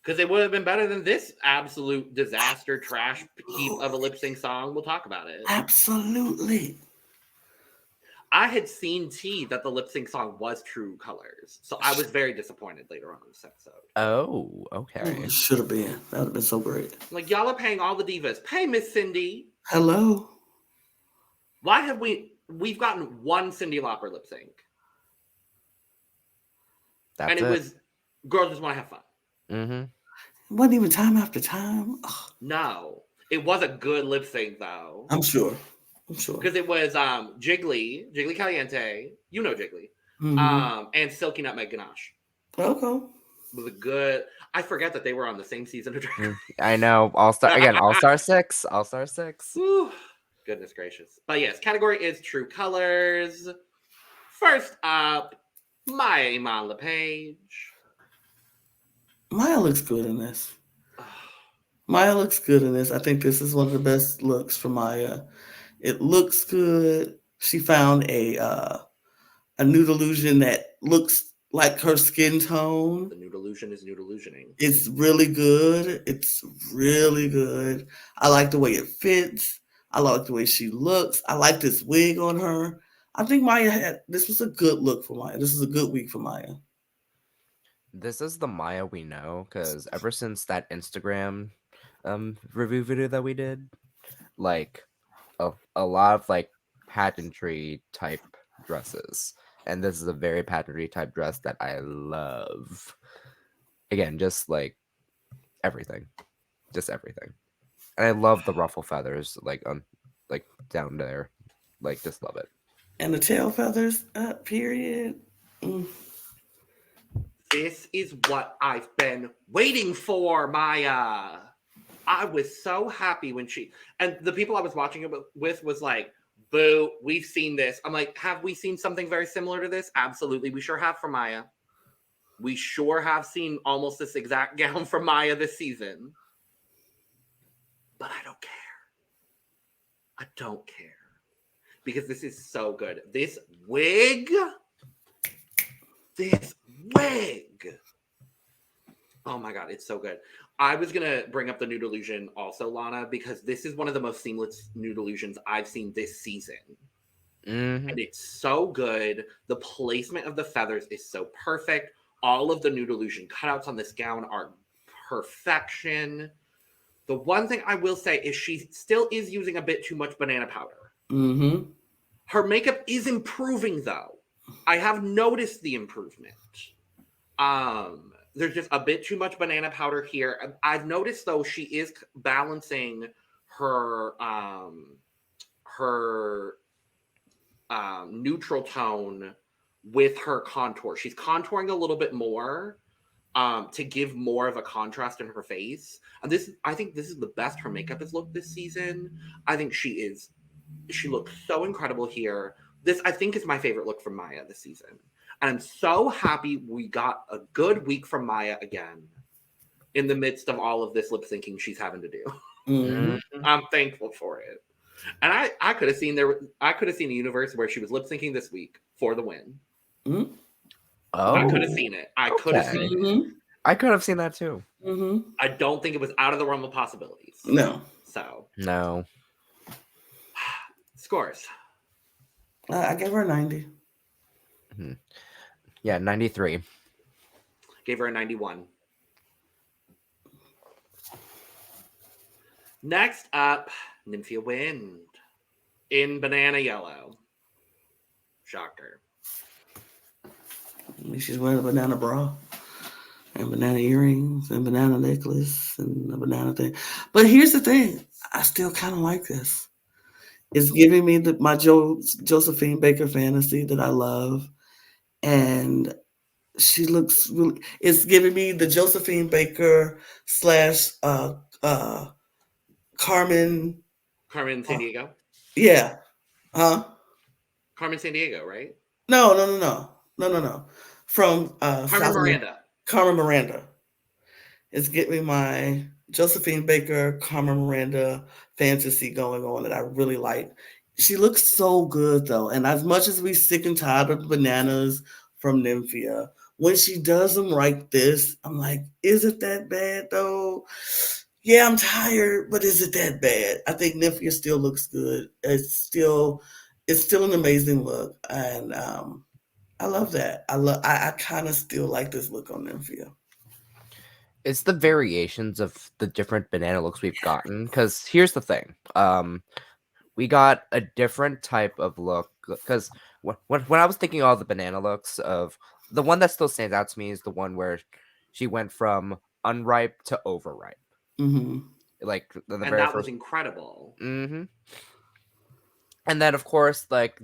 S2: because it would have been better than this absolute disaster trash heap of a lip sync song. We'll talk about it.
S3: Absolutely.
S2: I had seen that the lip sync song was True Colors, so I was very disappointed later on in this episode.
S1: Oh, okay.
S3: It should have been. That would have been so great.
S2: Like, y'all are paying all the divas. Pay Miss Cyndi.
S3: Hello.
S2: Why have we've gotten one Cyndi Lauper lip sync?
S1: That's
S2: it was girls just want to have fun.
S1: Mm-hmm.
S3: It wasn't even time after time. Ugh.
S2: No, it was a good lip sync though.
S3: I'm sure.
S2: Because it was Jiggly Caliente, you know Jiggly, and Silky Nutmeg Ganache.
S3: Okay.
S2: It was a good. I forget that they were on the same season of DragRace.
S1: I know. All Star 6. All Star 6.
S2: Whew. Goodness gracious. But yes, category is True Colors. First up, Mhi'ya Iman LePaige.
S3: Mhi'ya looks good in this. Mhi'ya looks good in this. I think this is one of the best looks for Mhi'ya. It looks good. She found a nude illusion that looks like her skin tone.
S2: The nude illusion is nude illusioning. It's
S3: really good. It's really good. I like the way it fits. I like the way she looks. I like this wig on her. I think this was a good look for Mhi'ya. This is a good week for Mhi'ya.
S1: This is the Mhi'ya we know because ever since that Instagram review video that we did, like a lot of like pageantry type dresses, and this is a very pageantry type dress that I love. Again, just like everything, and I love the ruffle feathers like down there, like just love it.
S3: And the tail feathers, period.
S2: This is what I've been waiting for, Mhi'ya. I was so happy when and the people I was watching it with was like, boo, we've seen this. I'm like, have we seen something very similar to this? Absolutely. We sure have from Mhi'ya. We sure have seen almost this exact gown from Mhi'ya this season. But I don't care. I don't care. Because this is so good. This wig. Oh my God, it's so good. I was going to bring up the nude illusion also, Lana, because this is one of the most seamless nude illusions I've seen this season.
S1: Mm-hmm.
S2: And it's so good. The placement of the feathers is so perfect. All of the nude illusion cutouts on this gown are perfection. The one thing I will say is she still is using a bit too much banana powder.
S3: Mm-hmm.
S2: Her makeup is improving, though. I have noticed the improvement. there's just a bit too much banana powder here. I've noticed though she is balancing her neutral tone with her contour. She's contouring a little bit more to give more of a contrast in her face. And I think this is the best her makeup has looked this season. I think she looks so incredible here. This, I think, is my favorite look from Mhi'ya this season. And I'm so happy we got a good week from Mhi'ya again in the midst of all of this lip syncing she's having to do.
S3: Mm-hmm.
S2: I'm thankful for it. And I could have seen a universe where she was lip syncing this week for the win.
S3: Mm-hmm.
S1: Oh,
S2: I could have seen it. I could have
S1: okay.
S2: seen it.
S3: Mm-hmm.
S1: I could have seen that too.
S3: Mm-hmm.
S2: I don't think it was out of the realm of possibilities.
S3: No.
S2: So
S1: No.
S2: scores.
S3: I gave her a 90.
S1: Mm-hmm. Yeah, 93.
S2: Gave her a 91. Next up, Nymphia Wind in banana yellow. Shocker.
S3: I mean, she's wearing a banana bra and banana earrings and banana necklace and a banana thing. But here's the thing. I still kind of like this. It's giving me my Josephine Baker fantasy that I love. And she looks really, it's giving me the Josephine Baker / Carmen
S2: San Diego?
S3: Yeah. Huh?
S2: Carmen San Diego, right?
S3: No. From
S2: Carmen Miranda.
S3: Carmen Miranda. It's getting me my Josephine Baker, Carmen Miranda fantasy going on that I really like. She looks so good though. And as much as we sick and tired of bananas from Nymphia, when she does them like this, I'm like, is it that bad though? Yeah, I'm tired, but is it that bad? I think Nymphia still looks good. It's still an amazing look. And I love that. I kind of still like this look on Nymphia.
S1: It's the variations of the different banana looks we've gotten. Because here's the thing. We got a different type of look. Because when I was thinking all the banana looks, of the one that still stands out to me is the one where she went from unripe to overripe.
S3: Mm-hmm.
S1: Like the
S2: and
S1: very
S2: that
S1: first...
S2: was incredible.
S1: Mm-hmm. And then, of course, like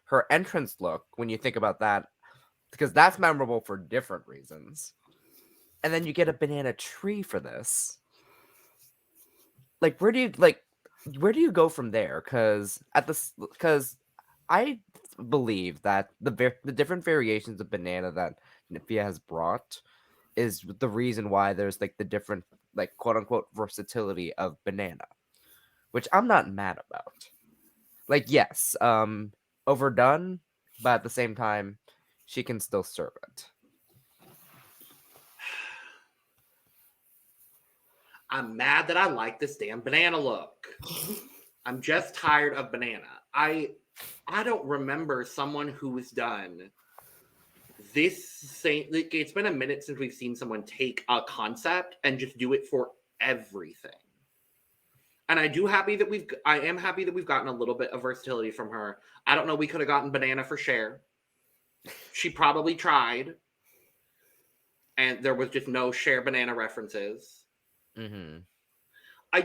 S1: her entrance look, when you think about that, because that's memorable for different reasons. And then you get a banana tree for this. Like, where do you go from there? Because I believe that the different variations of banana that Nymphia has brought is the reason why there's like the different, like, quote unquote versatility of banana, which I'm not mad about. Like, yes, overdone, but at the same time, she can still serve it.
S2: I'm mad that I like this damn banana look. I'm just tired of banana. I don't remember someone who has done this same. Like, it's been a minute since we've seen someone take a concept and just do it for everything. And I am happy that we've gotten a little bit of versatility from her. I don't know. We could have gotten banana for Cher. She probably tried, and there was just no Cher banana references.
S1: Mm-hmm.
S2: I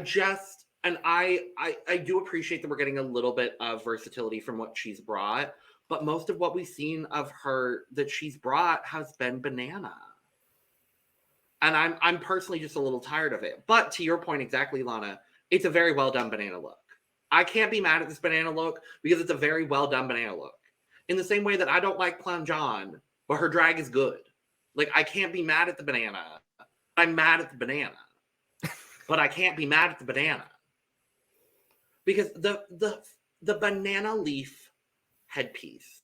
S2: do appreciate that we're getting a little bit of versatility from what she's brought, but most of what we've seen of her that she's brought has been banana. And I'm personally just a little tired of it. But to your point exactly, Lana, it's a very well done banana look. I can't be mad at this banana look because it's a very well done banana look. In the same way that I don't like Plum John, but her drag is good. Like, I can't be mad at the banana. I'm mad at the banana. But I can't be mad at the banana. Because the banana leaf headpiece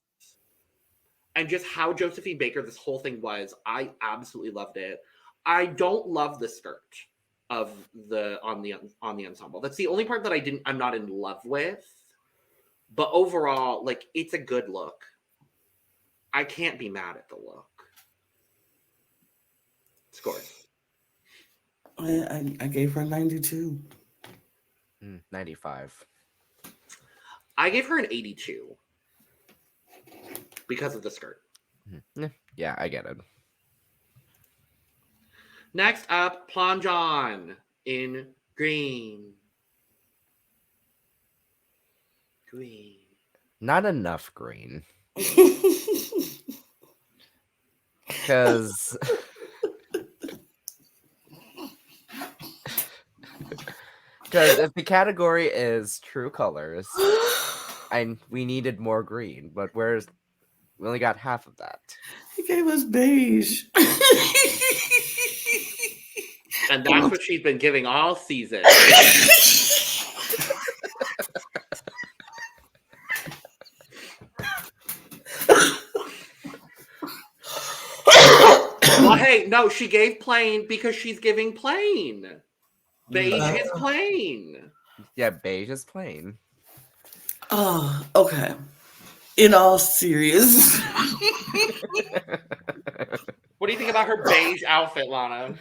S2: and just how Josephine Baker this whole thing was, I absolutely loved it. I don't love the skirt of on the ensemble. That's the only part that I'm not in love with. But overall, like, it's a good look. I can't be mad at the look. Scores.
S3: I gave her 92.
S1: 95.
S2: I gave her an 82 because of the skirt.
S1: Yeah, I get it.
S2: Next up, Plongeon in green. Green.
S1: Not enough green. Because if the category is true colors, we needed more green, but we only got half of that.
S3: He gave us beige.
S2: And that's what she's been giving all season. Well, hey, no, she gave plain because she's giving plain. Beige is plain.
S1: Yeah, beige is plain.
S3: Oh, okay. In all seriousness.
S2: What do you think about her beige outfit, Lana?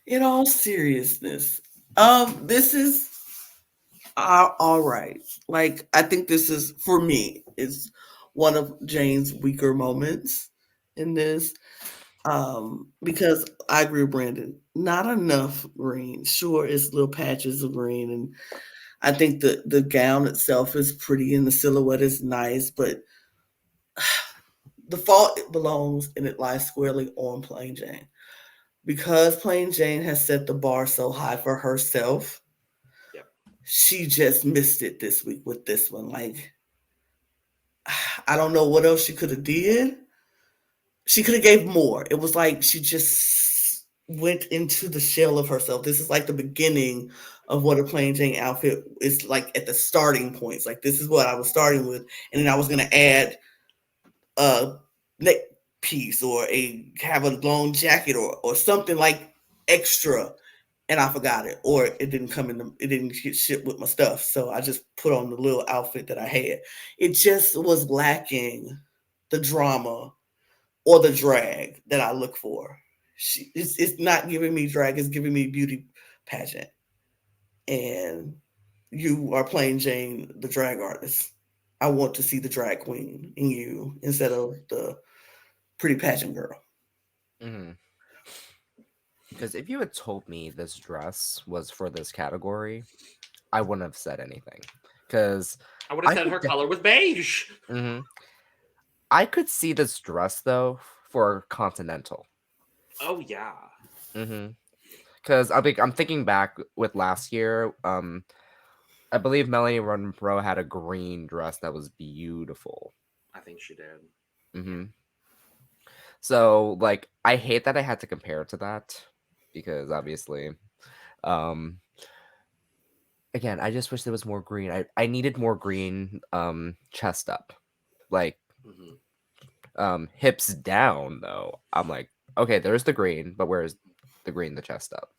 S3: In all seriousness, this is all right. Like, I think this is, for me, is one of Jane's weaker moments in this. Because I agree with Brandon, not enough green. Sure, it's little patches of green, and I think the gown itself is pretty and the silhouette is nice, but the fault belongs and it lies squarely on Plain Jane. Because Plain Jane has set the bar so high for herself, she just missed it this week with this one. Like, I don't know what else she could have did. She could have gave more. It was like she just went into the shell of herself. This is like the beginning of what a Plain Jane outfit is like at the starting points. Like, this is what I was starting with, and then I was going to add a neck piece or have a long jacket or something like extra, and I forgot it, or it didn't get shipped with my stuff. So I just put on the little outfit that I had. It just was lacking the drama or the drag that I look for. It's not giving me drag, it's giving me beauty pageant. And you are Plain Jane, the drag artist. I want to see the drag queen in you instead of the pretty pageant girl.
S1: Mm-hmm. Because if you had told me this dress was for this category, I wouldn't have said anything. Because
S2: I would have said her color was beige.
S1: Mm-hmm. I could see this dress though for Continental.
S2: Oh yeah.
S1: Mm-hmm. Because I'm thinking back with last year. I believe Melanie Monroe had a green dress that was beautiful.
S2: I think she did.
S1: Mm-hmm. So, like, I hate that I had to compare it to that because obviously, again, I just wish there was more green. I needed more green, chest up, like, hips down though. I'm like, okay, there's the green, but where's the green, the chest up?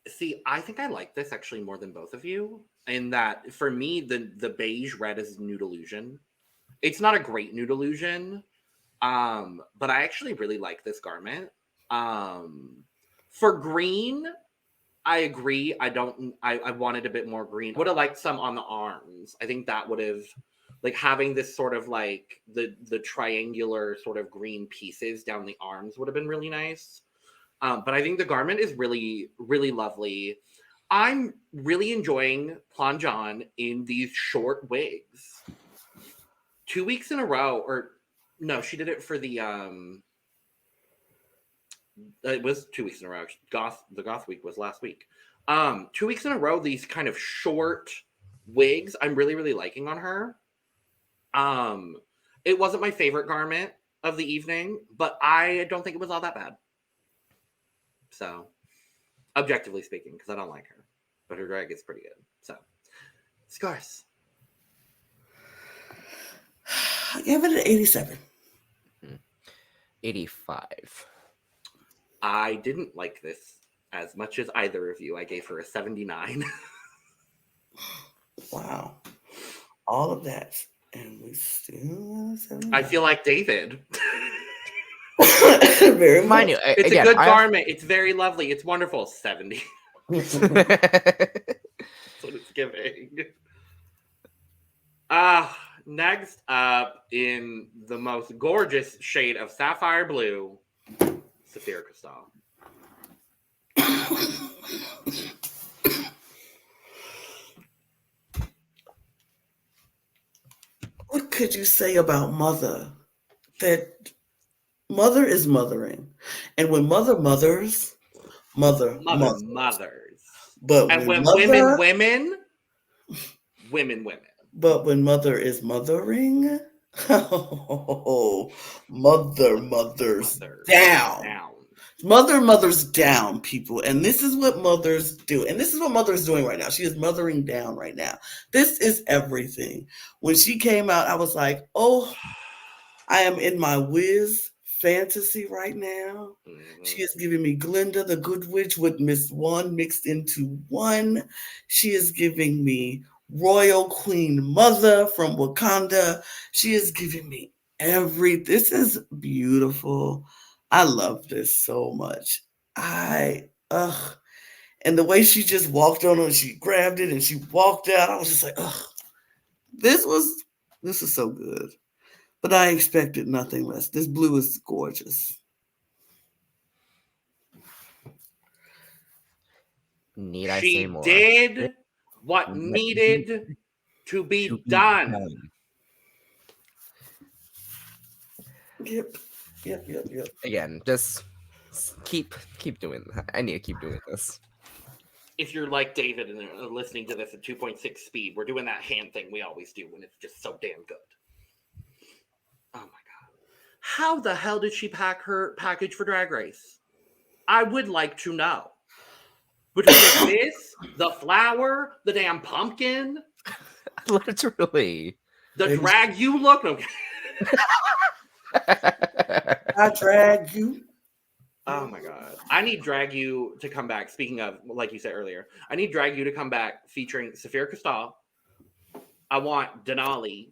S2: See, I think I like this actually more than both of you. In that, for me, the beige red is Nude Illusion. It's not a great Nude Illusion, but I actually really like this garment. For green, I agree. I wanted a bit more green. Would have liked some on the arms. I think that would have, like, having this sort of like the triangular sort of green pieces down the arms would have been really nice. But I think the garment is really, really lovely. I'm really enjoying Plongeon in these short wigs. 2 weeks in a row, or no, she did it for the it was 2 weeks in a row. The Goth week was last week. 2 weeks in a row, these kind of short wigs I'm really, really liking on her. It wasn't my favorite garment of the evening, but I don't think it was all that bad. So, objectively speaking, because I don't like her, but her drag is pretty good. So, scars.
S3: I gave it an 87.
S1: 85.
S2: I didn't like this as much as either of you. I gave her a 79.
S3: Wow. All of that. And we still 79.
S2: I feel like David.
S3: Very much.
S1: Mind you,
S2: It's
S1: again,
S2: a good garment. It's very lovely. It's wonderful. 70. That's what it's giving. Next up, in the most gorgeous shade of sapphire blue, Sapphira Cristal.
S3: What could you say about Mother? That Mother is mothering. And when Mother mothers, Mother
S2: mothers.
S3: But
S2: and when
S3: mother,
S2: women.
S3: But when Mother is mothering, oh, mothers down. Mothers down, people. And this is what mothers do. And this is what Mother is doing right now. She is mothering down right now. This is everything. When she came out, I was like, oh, I am in my whiz fantasy right now. Mm-hmm. She is giving me Glinda the Good Witch with Miss One mixed into one. She is giving me Royal Queen Mother from Wakanda. She is giving me this is beautiful. I love this so much. And the way she just walked on it, she grabbed it and she walked out. I was just like, this is so good. But I expected nothing less. This blue is gorgeous.
S1: Need I say more?
S2: She did what needed to be done.
S3: Yep.
S1: Again, just keep doing that. I need to keep doing this.
S2: If you're like David and listening to this at 2.6 speed, we're doing that hand thing we always do when it's just so damn good. Oh my god. How the hell did she pack her package for Drag Race? I would like to know. Between this, the flower, the damn pumpkin.
S1: Literally.
S2: The drag you look. Okay.
S3: I drag you.
S2: Oh my god. I need Drag You to come back. Speaking of, like you said earlier, I need Drag You to come back featuring Sapphira Cristal. I want Denali.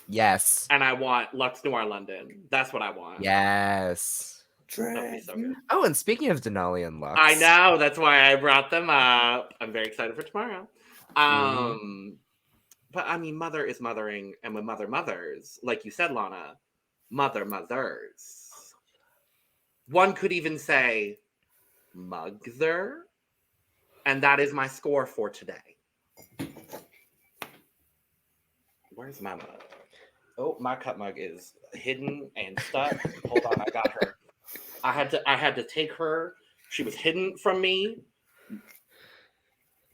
S1: Yes.
S2: And I want Lux Noir London. That's what I want.
S1: Yes.
S3: Drag
S2: so good.
S1: Oh, and speaking of Denali and Lux.
S2: I know. That's why I brought them up. I'm very excited for tomorrow. But I mean, Mother is mothering. And when Mother mothers, like you said, Lana, Mother mothers. One could even say Mugther. And that is my score for today. Where's my mug? Oh, my cup mug is hidden and stuck. Hold on, I got her. I had to take her. She was hidden from me.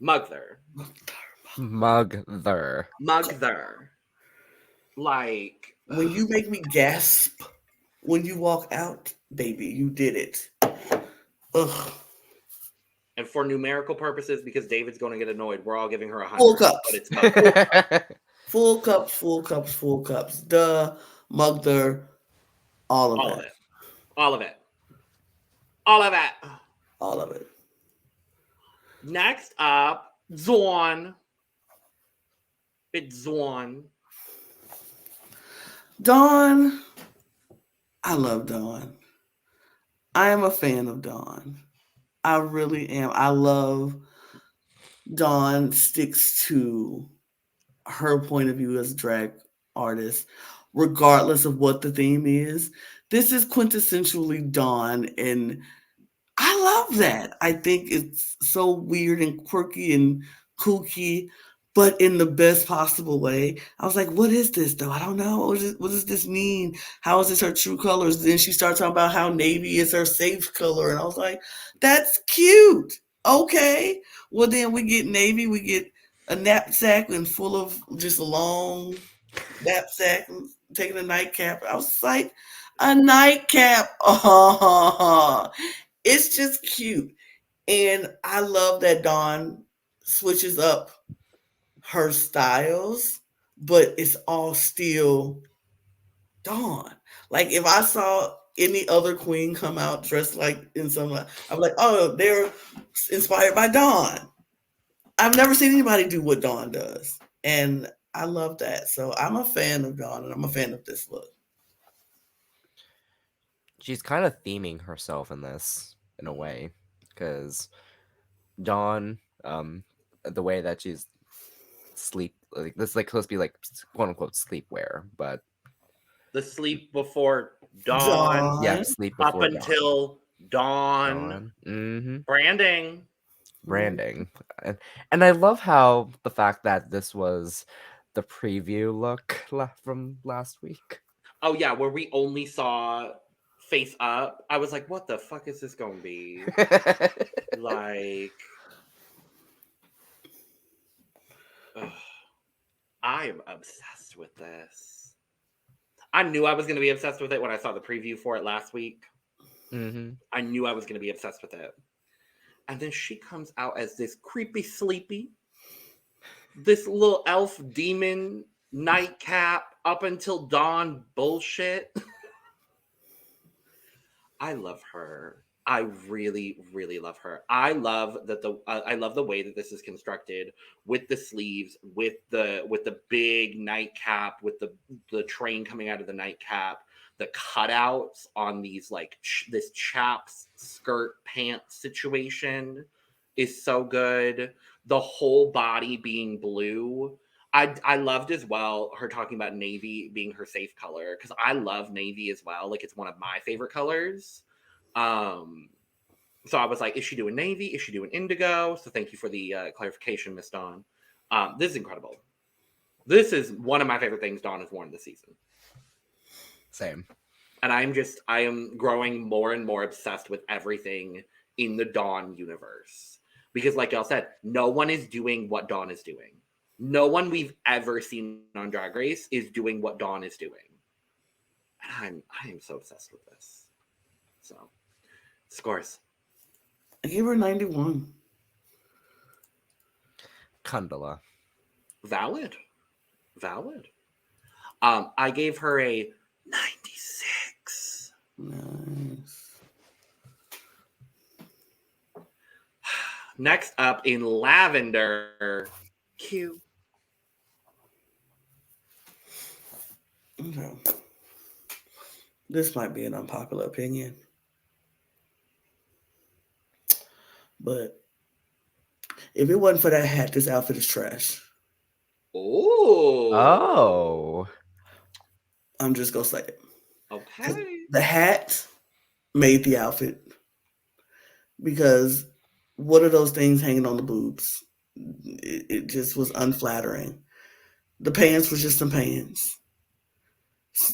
S2: Mugther. Like,
S3: when you make me gasp when you walk out, baby, you did it. Ugh.
S2: And for numerical purposes, because David's going to get annoyed, we're all giving her 100.
S3: Full cups.
S2: But it's Mugther.
S3: Full cups. The Mugther, all of it.
S2: All of it. Next up, Dawn. It's Dawn.
S3: Dawn. I love Dawn. I am a fan of Dawn. I really am. I love Dawn sticks to her point of view as a drag artist, regardless of what the theme is. This is quintessentially Dawn, and I love that. I think it's so weird and quirky and kooky, but in the best possible way. I was like, what is this, though? I don't know. What does this mean? How is this her true colors? Then she starts talking about how navy is her safe color, and I was like, that's cute. Okay. Well, then we get navy. We get a knapsack and full of just a long knapsack, taking a nightcap. I was like, a nightcap. Oh, it's just cute. And I love that Dawn switches up her styles, but it's all still Dawn. Like if I saw any other queen come out dressed like in some, I'm like, oh, they're inspired by Dawn. I've never seen anybody do what Dawn does. And I love that. So I'm a fan of Dawn, and I'm a fan of this look.
S1: She's kind of theming herself in this, in a way, because Dawn, the way that she's sleep. Like this is like supposed to be like quote unquote sleepwear, but
S2: The sleep before dawn,
S1: yeah, sleep
S2: up
S1: before
S2: until dawn.
S1: Mm-hmm.
S2: Branding.
S1: And I love how the fact that this was the preview look from last week.
S2: Oh yeah, where we only saw face up. I was like, what the fuck is this gonna be? Like, ugh. I am obsessed with this. I knew I was going to be obsessed with it when I saw the preview for it last week.
S1: Mm-hmm.
S2: I knew I was going to be obsessed with it. And then she comes out as this creepy sleepy, this little elf demon nightcap up until dawn bullshit. I love her. I really, really love her. I love that I love the way that this is constructed with the sleeves, with the big nightcap, with the train coming out of the nightcap, the cutouts on these like this chaps skirt pants situation is so good. The whole body being blue. I loved as well her talking about navy being her safe color because I love navy as well. Like it's one of my favorite colors. So I was like, is she doing navy? Is she doing indigo? So thank you for the clarification, Miss Dawn. This is incredible. This is one of my favorite things Dawn has worn this season.
S1: Same.
S2: And I am growing more and more obsessed with everything in the Dawn universe. Because like y'all said, no one is doing what Dawn is doing. No one we've ever seen on Drag Race is doing what Dawn is doing. And I am so obsessed with this. So, scores.
S3: I gave her 91.
S1: Kundala.
S2: Valid. I gave her a 96.
S3: Nice.
S2: Next up in lavender, Q.
S3: Okay. This might be an unpopular opinion. But if it wasn't for that hat, this outfit is trash.
S1: Oh.
S3: I'm just going to say it.
S2: Okay.
S3: The hat made the outfit. Because what are those things hanging on the boobs? It just was unflattering. The pants was just some pants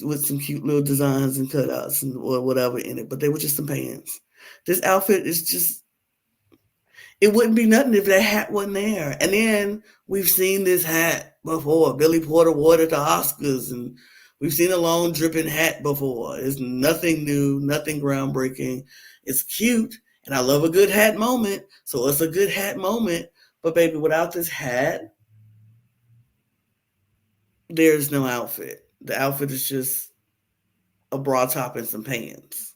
S3: with some cute little designs and cutouts and or whatever in it, but they were just some pants. This outfit is just, it wouldn't be nothing if that hat wasn't there. And then we've seen this hat before. Billy Porter wore it at the Oscars, and we've seen a long dripping hat before. It's nothing new, nothing groundbreaking. It's cute, and I love a good hat moment, so it's a good hat moment. But baby, without this hat, there's no outfit. The outfit is just a bra top and some pants.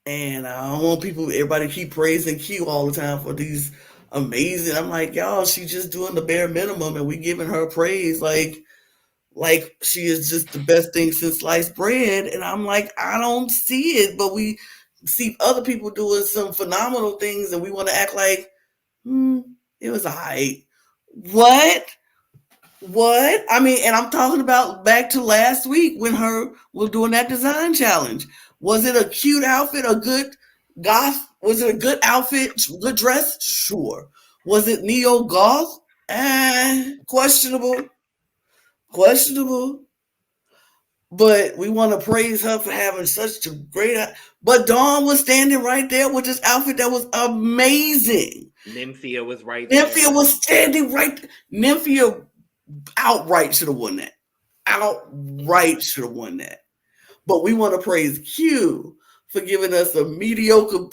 S3: And I don't want everybody keep praising Q all the time for these amazing. I'm like, y'all, she's just doing the bare minimum, and we giving her praise like she is just the best thing since sliced bread. And I'm like, I don't see it, but we see other people doing some phenomenal things, and we want to act like, it was all right. What? I mean, and I'm talking about back to last week when her was doing that design challenge. Was it a cute outfit? A good goth? Was it a good outfit? Good dress? Sure. Was it neo goth? Questionable. But we want to praise her for having such a great. But Dawn was standing right there with this outfit that was amazing.
S2: Nymphia was right there.
S3: Nymphia was standing right. Nymphia outright should have won that. But we want to praise Q for giving us a mediocre,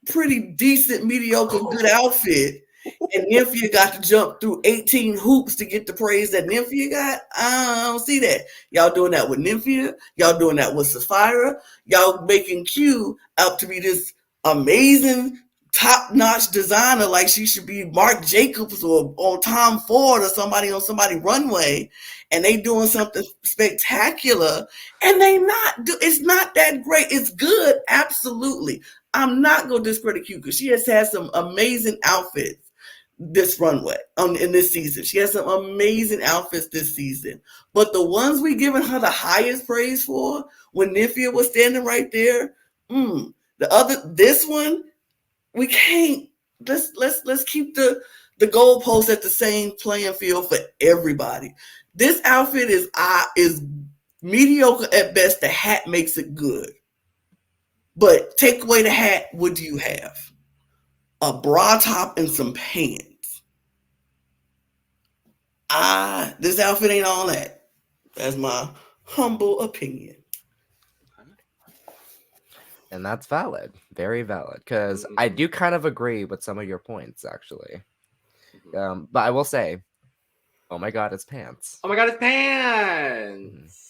S3: pretty decent, mediocre, good outfit. And Nymphia got to jump through 18 hoops to get the praise that Nymphia got. I don't see that. Y'all doing that with Nymphia. Y'all doing that with Sapphira. Y'all making Q out to be this amazing, top-notch designer, like she should be Marc Jacobs or Tom Ford or somebody on somebody's runway, and they doing something spectacular, and it's not that great. It's good, absolutely. I'm not going to discredit Q because she has had some amazing outfits. this runway in this season. She has some amazing outfits this season. But the ones we given her the highest praise for, when Nymphia was standing right there, this one, we can't. Let's keep the goalposts at the same playing field for everybody. This outfit is mediocre at best. The hat makes it good. But take away the hat, what do you have? A bra top and some pants. This outfit ain't all that. That's my humble opinion.
S1: And that's valid. Very valid. Because I do kind of agree with some of your points, actually. But I will say, oh my god, it's pants.
S2: Oh my god, it's pants!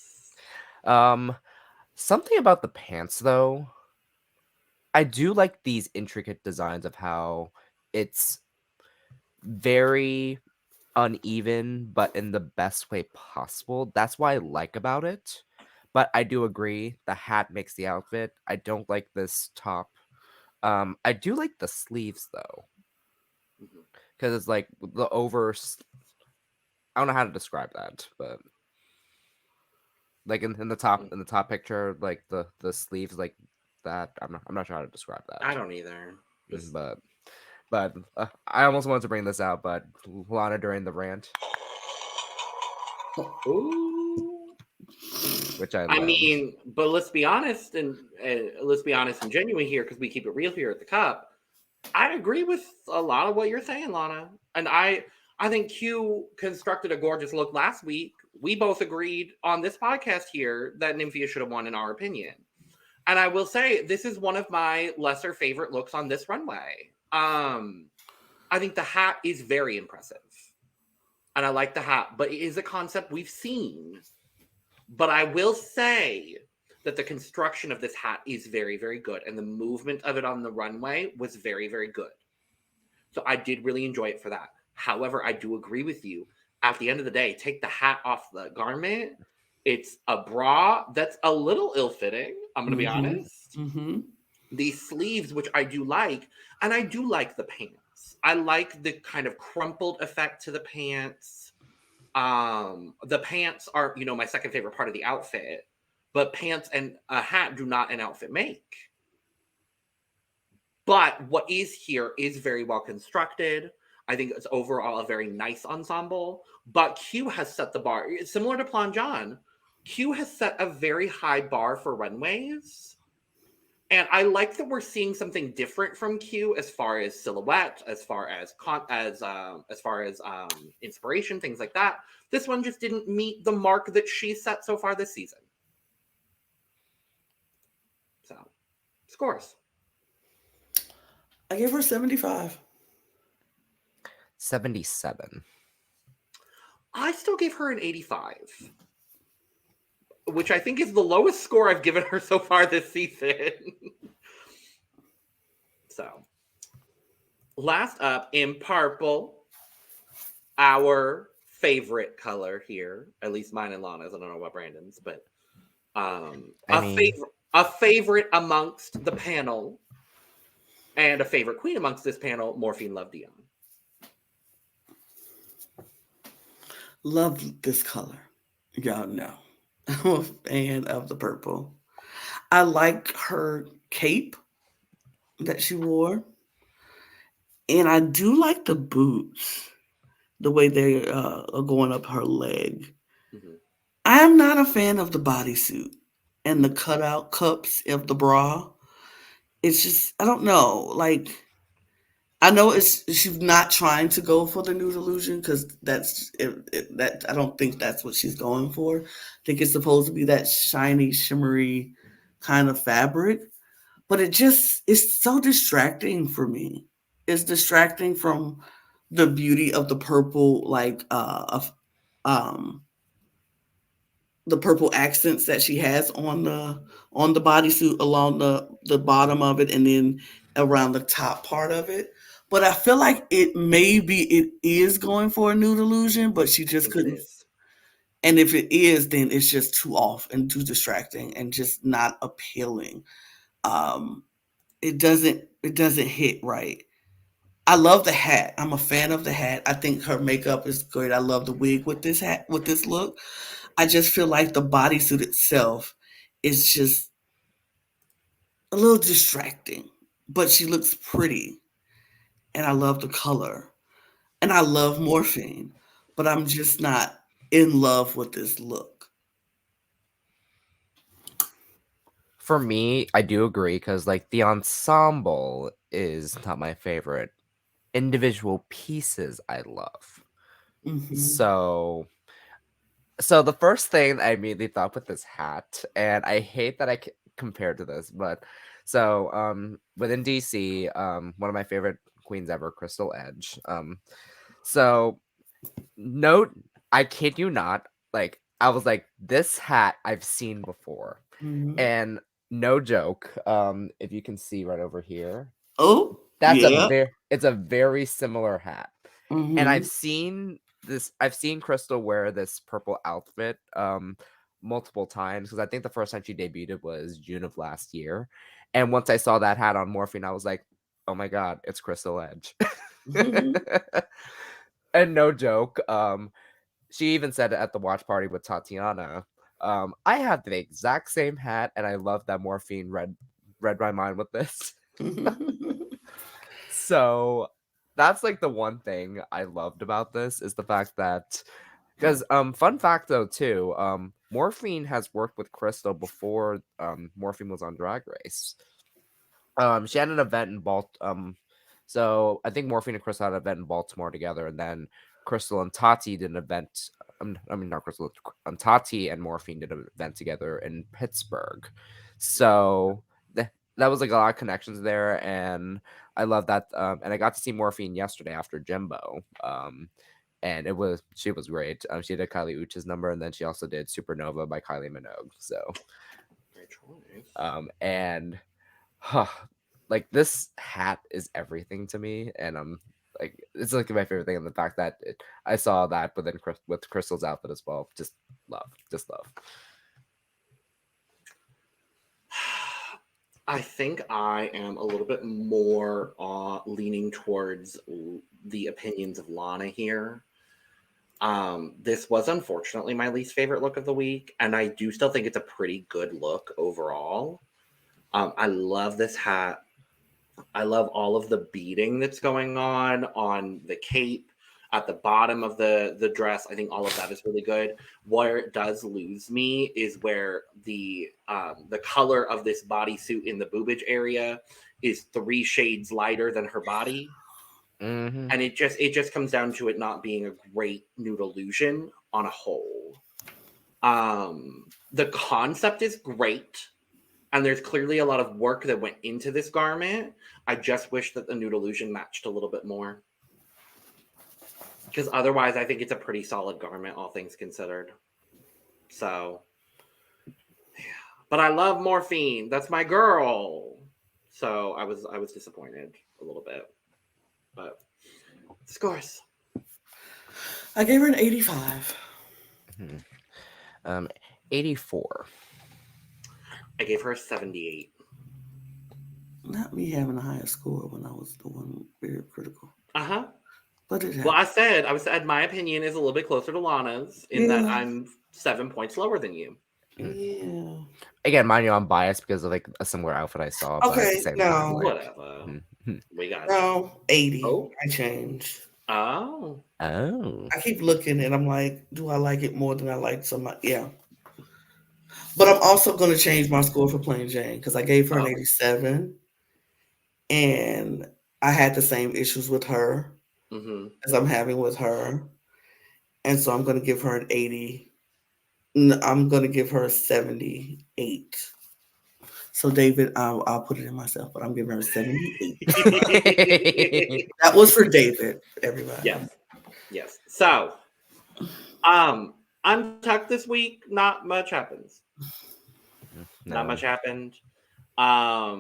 S1: Something about the pants, though. I do like these intricate designs of how it's very uneven, but in the best way possible. That's what I like about it. But I do agree, the hat makes the outfit. I don't like this top. I do like the sleeves, though. Because it's like the over... I don't know how to describe that, but... Like in the top picture, like the sleeves, like that. I'm not sure how to describe that.
S2: I don't either.
S1: But I almost wanted to bring this out, but Lana during the rant, which I
S2: mean, but let's be honest and genuine here, because we keep it real here at the Cup. I agree with a lot of what you're saying, Lana, and I think Q constructed a gorgeous look last week. We both agreed on this podcast here that Nymphia should have won, in our opinion. And I will say, this is one of my lesser favorite looks on this runway. I think the hat is very impressive. And I like the hat, but it is a concept we've seen. But I will say that the construction of this hat is very, very good. And the movement of it on the runway was very, very good. So I did really enjoy it for that. However, I do agree with you. At the end of the day, take the hat off the garment. It's a bra that's a little ill-fitting. I'm going to be honest. These sleeves, which I do like, and I do like the pants. I like the kind of crumpled effect to the pants. The pants are, my second favorite part of the outfit. But pants and a hat do not an outfit make. But what is here is very well constructed. I think it's overall a very nice ensemble. But Q has set the bar. Similar to Plongeon, Q has set a very high bar for runways. And I like that we're seeing something different from Q as far as silhouette, as far as inspiration, things like that. This one just didn't meet the mark that she set so far this season. So, scores.
S3: I gave her 75.
S1: 77.
S2: I still gave her an 85. Which I think is the lowest score I've given her so far this season. So, last up in purple, our favorite color here, at least mine and Lana's. I don't know about Brandon's, but a favorite amongst the panel, and a favorite queen amongst this panel, Morphine Love Dion.
S3: Love this color. Y'all know. I'm a fan of the purple. I like her cape that she wore. And I do like the boots, the way they are going up her leg. I am not a fan of the bodysuit and the cutout cups of the bra. It's just, I don't know. Like, I know she's not trying to go for the nude illusion, because that I don't think that's what she's going for. I think it's supposed to be that shiny, shimmery kind of fabric, but it's so distracting for me. It's distracting from the beauty of the purple, like the purple accents that she has on the bodysuit along the bottom of it, and then around the top part of it. But I feel like it is going for a nude illusion, but she just couldn't. And if it is, then it's just too off and too distracting and just not appealing. It doesn't hit right. I love the hat. I'm a fan of the hat. I think her makeup is great. I love the wig with this hat, with this look. I just feel like the bodysuit itself is just a little distracting, but she looks pretty, and I love the color, and I love Morphine, but I'm just not in love with this look.
S1: For me, I do agree because like the ensemble is not my favorite. Individual pieces I love.
S3: Mhm.
S1: So the first thing I immediately thought with this hat, and I hate that I compared to this, but so within DC, one of my favorite queens ever, Crystal Edge. So note, I kid you not, like I was like, this hat I've seen before,
S3: Mhm.
S1: and no joke, if you can see right over here,
S3: Oh,
S1: that's
S3: yeah.
S1: it's a very similar hat. And I've
S3: Mhm.
S1: seen Crystal wear this purple outfit multiple times because I think the first time she debuted was June of last year. And once I saw that hat on Morphine, I was like, oh my god, it's Crystal Edge. And no joke, she even said it at the watch party with Tatiana. I have the exact same hat, and I love that Morphine read my mind with this. So that's like the one thing I loved about this is the fact that because fun fact though too, Morphine has worked with Crystal before Morphine was on Drag Race. She had an event in so I think Morphine and Crystal had an event in Baltimore together, and then Crystal and Tati did an event. I mean, not Crystal. Tati and Morphine did an event together in Pittsburgh. So that was like a lot of connections there, and I love that. And I got to see Morphine yesterday after Jimbo. And she was great. She did Kylie Uchis number, and then she also did Supernova by Kylie Minogue. So,
S2: Great choice.
S1: And like this hat is everything to me, and I'm like it's like my favorite thing, and the fact that I saw that with Crystal's outfit as well, just love.
S2: I think I am a little bit more leaning towards the opinions of Lana here. This was unfortunately my least favorite look of the week, and I do still think it's a pretty good look overall. I love this hat. I love all of the beading that's going on the cape, at the bottom of the dress. I think all of that is really good. Where it does lose me is where the color of this bodysuit in the boobage area is 3 shades lighter than her body.
S1: Mm-hmm.
S2: And it just comes down to it not being a great nude illusion on a whole. The concept is great, and there's clearly a lot of work that went into this garment. I just wish that the nude illusion matched a little bit more, because otherwise I think it's a pretty solid garment, all things considered. So yeah. But I love Morphine. That's my girl. So I was disappointed a little bit. But scores.
S3: I gave her an 85.
S1: 84.
S2: I gave her a 78.
S3: Not me having a higher score when I was the one very critical.
S2: Uh-huh.
S3: But it happened.
S2: Well, I said my opinion is a little bit closer to Lana's in that I'm 7 points lower than you.
S3: Yeah.
S1: Again, mind you, I'm biased because of like a similar outfit I saw. But at
S3: Okay,
S1: the same
S3: no.
S1: time, like,
S2: Whatever. We got it.
S3: No, 80.
S2: Oh.
S3: I changed.
S2: Oh.
S3: I keep looking and I'm like, do I like it more than I like somebody? Yeah. But I'm also going to change my score for Plain Jane because I gave her an 87. And I had the same issues with her as I'm having with her. And so I'm going to give her an 80. I'm going to give her a 78. So David, I'll put it in myself, but I'm giving her a 78. That was for David, everybody.
S2: Yes. So, Untucked this week, not much happens.
S1: No.
S2: Not much happened. Not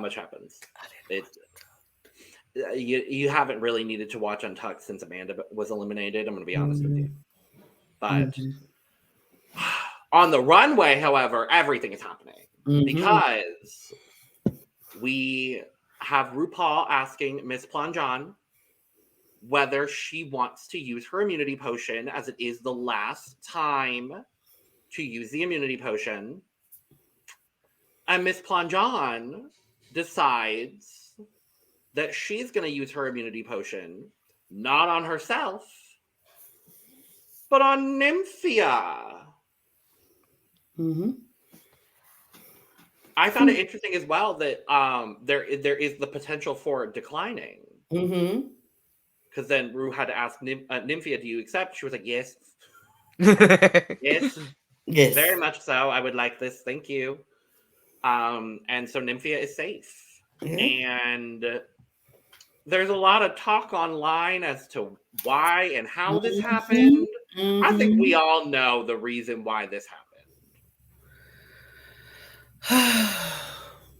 S2: much happens. You haven't really needed to watch Untucked since Amanda was eliminated. I'm going to be honest with you. But on the runway, however, everything is happening because we have RuPaul asking Miss Plongeon whether she wants to use her immunity potion, as it is the last time to use the immunity potion. And Miss Plongeon decides that she's going to use her immunity potion not on herself, but on Nymphia.
S3: Mm-hmm.
S2: I found it interesting as well that there is the potential for declining.
S3: Mm-hmm.
S2: Because then Ru had to ask Nymphia, do you accept? She was like, yes. Yes.
S3: Yes.
S2: Very much so. I would like this. Thank you. And so Nymphia is safe.
S3: Yeah.
S2: And there's a lot of talk online as to why and how this happened.
S3: Mm-hmm.
S2: I think we all know the reason why this happened.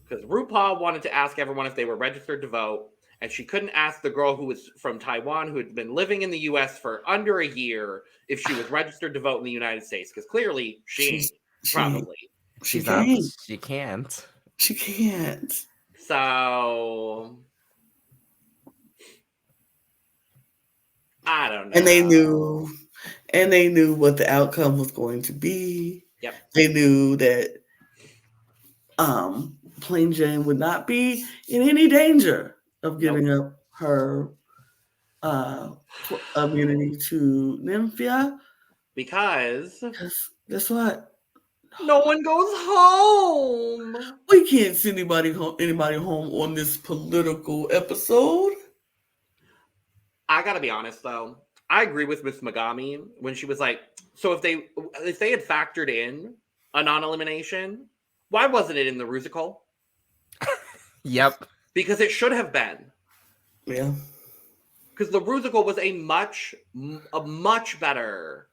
S2: Because RuPaul wanted to ask everyone if they were registered to vote, and she couldn't ask the girl who was from Taiwan, who had been living in the U.S. for under a year, if she was registered to vote in the United States. Because clearly she ain't, probably.
S1: She's not. She can't.
S3: She can't.
S2: So I don't know.
S3: And they knew what the outcome was going to be.
S2: Yep.
S3: They knew that Plain Jane would not be in any danger of giving up her immunity to Nymphia.
S2: Because
S3: guess what?
S2: no one goes home.
S3: We can't send anybody home on this political episode.
S2: I gotta be honest though. I agree with Miss Megami when she was like, so if they had factored in a non-elimination, why wasn't it in the Rusical?
S1: Yep.
S2: Because it should have been.
S3: Yeah.
S2: Because the Rusical was a much better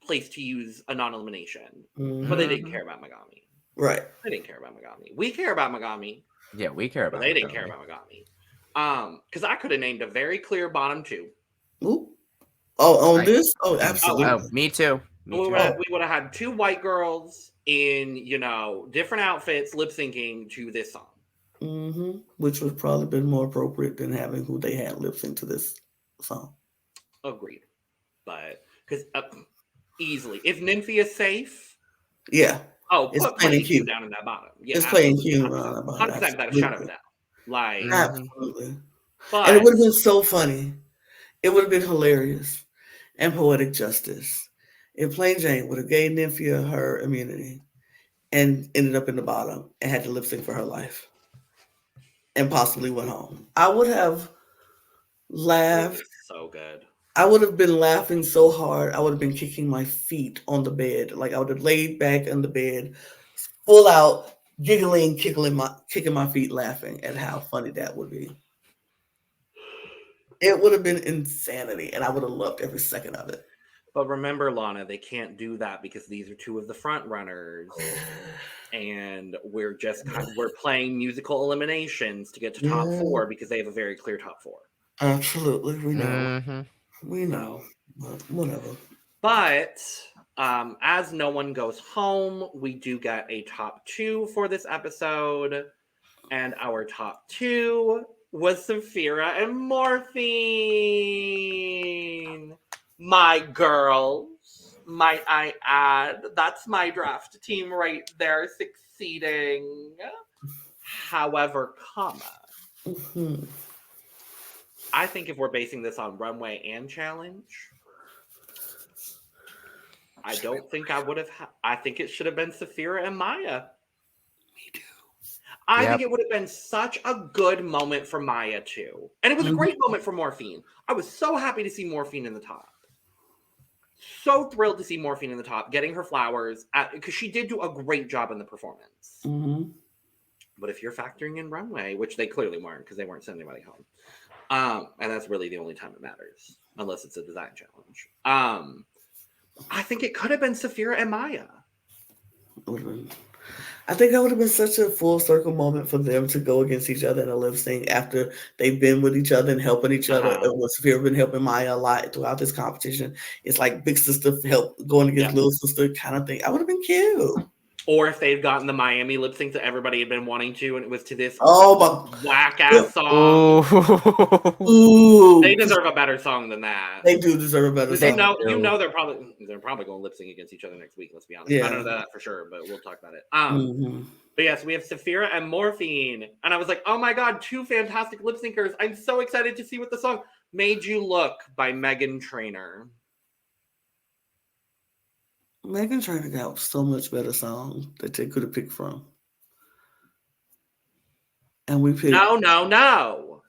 S2: place to use a non-elimination.
S3: Mm-hmm.
S2: But they didn't care about Megami.
S3: Right.
S2: They didn't care about Megami. We care about Megami.
S1: Yeah, we care about
S2: But they didn't care about Megami. Because I could have named a very clear bottom two.
S3: Ooh. Oh, on
S1: Right.
S3: this? Oh, absolutely.
S1: Oh, me too.
S2: We would have had two white girls in, different outfits lip syncing to this song.
S3: Mm-hmm. Which would probably been more appropriate than having who they had lip sync to this song.
S2: Agreed. But, because easily, if Nymphia is safe.
S3: Yeah.
S2: Oh,
S3: it's
S2: put
S3: playing
S2: Q
S3: cute
S2: down in that bottom. Yeah,
S3: it's playing cute. 100%
S2: without a shadow of a doubt. Like,
S3: absolutely.
S2: But,
S3: and it would have been so funny. It would have been hilarious and poetic justice if Plain Jane would have gave Nymphia her immunity and ended up in the bottom and had to lip sync for her life and possibly went home. I would have laughed.
S2: So good.
S3: I would have been laughing so hard. I would have been kicking my feet on the bed. Like I would have laid back on the bed, full out, giggling, kicking my feet, laughing at how funny that would be. It would have been insanity, and I would have loved every second of it.
S2: But remember, Lana, they can't do that because these are two of the front runners, and we're playing musical eliminations to get to top four because they have a very clear top four.
S3: Absolutely, we know.
S1: Mm-hmm.
S3: We know. But whatever.
S2: But as no one goes home, we do get a top two for this episode, and our top two was Sapphira and Morphine. My girls, might I add, that's my draft team right there succeeding. However,
S3: Mm-hmm.
S2: I think if we're basing this on runway and challenge, I don't think I would have. I think it should have been Sapphira and Mhi'ya.
S3: Me too.
S2: I think it would have been such a good moment for Mhi'ya too, and it was a great moment for Morphine. I was so happy to see Morphine in the top. So thrilled to see Morphine in the top, getting her flowers because she did do a great job in the performance.
S3: Mm-hmm.
S2: But if you're factoring in runway, which they clearly weren't because they weren't sending anybody home, and that's really the only time it matters, unless it's a design challenge. I think it could have been Sapphira and Mhi'ya.
S3: I think that would have been such a full circle moment for them to go against each other in a lip sync after they've been with each other and helping each other. And Sapphira been helping Mhi'ya a lot throughout this competition. It's like big sister help going against little sister kind of thing. I would have been cute.
S2: Or if they'd gotten the Miami lip sync that everybody had been wanting to, and it was to this whack ass song.
S3: Ooh.
S2: They deserve a better song than that.
S3: They do deserve a better song.
S2: You know they're probably going to lip sync against each other next week. Let's be honest.
S3: Yeah.
S2: I don't know that for sure, but we'll talk about it. But yes, we have Sapphira and Morphine, and I was like, oh my god, 2 fantastic lip syncers! I'm so excited to see what the song "Made You Look" by Meghan Trainor.
S3: Meghan Trainor got so much better songs that they could have picked from. And we picked...
S2: No.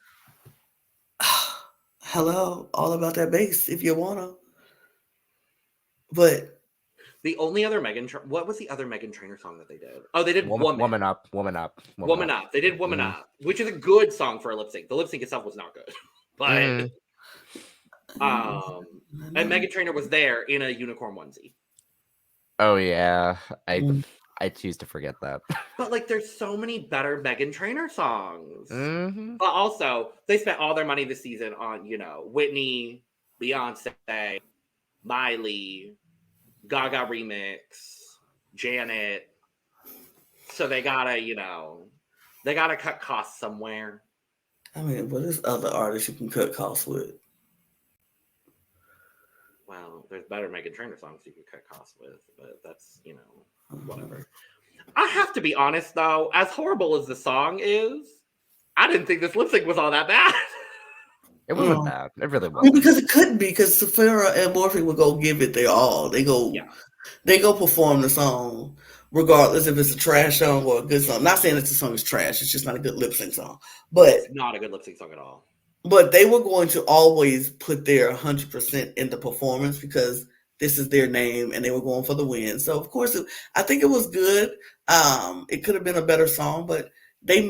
S3: Hello, all about that bass if you wanna. But
S2: the only other what was the other Meghan Trainor song that they did? Oh, they did
S1: Woman Up.
S2: They did Woman Up, which is a good song for a lip sync. The lip sync itself was not good. But and Meghan Trainor was there in a unicorn onesie.
S1: Oh yeah. I choose to forget that.
S2: But like, there's so many better Meghan Trainor songs.
S1: Mm-hmm.
S2: But also, they spent all their money this season on, Whitney, Beyonce, Miley, Gaga remix, Janet. So they gotta, they gotta cut costs somewhere.
S3: I mean, what is other artists you can cut costs with?
S2: Well, there's better Meghan Trainor songs you can cut costs with, but that's, whatever. I have to be honest, though, as horrible as the song is, I didn't think this lip sync was all that bad.
S1: It wasn't bad. It really wasn't.
S3: Because it couldn't be, because Sapphira and Morphine would go give it their all. They go perform the song, regardless if it's a trash song or a good song. Not saying that the song is trash, it's just not a good lip sync song. But
S2: it's not a good lip sync song at all.
S3: But they were going to always put their 100% in the performance because this is their name and they were going for the win. So, of course, I think it was good. It could have been a better song, but they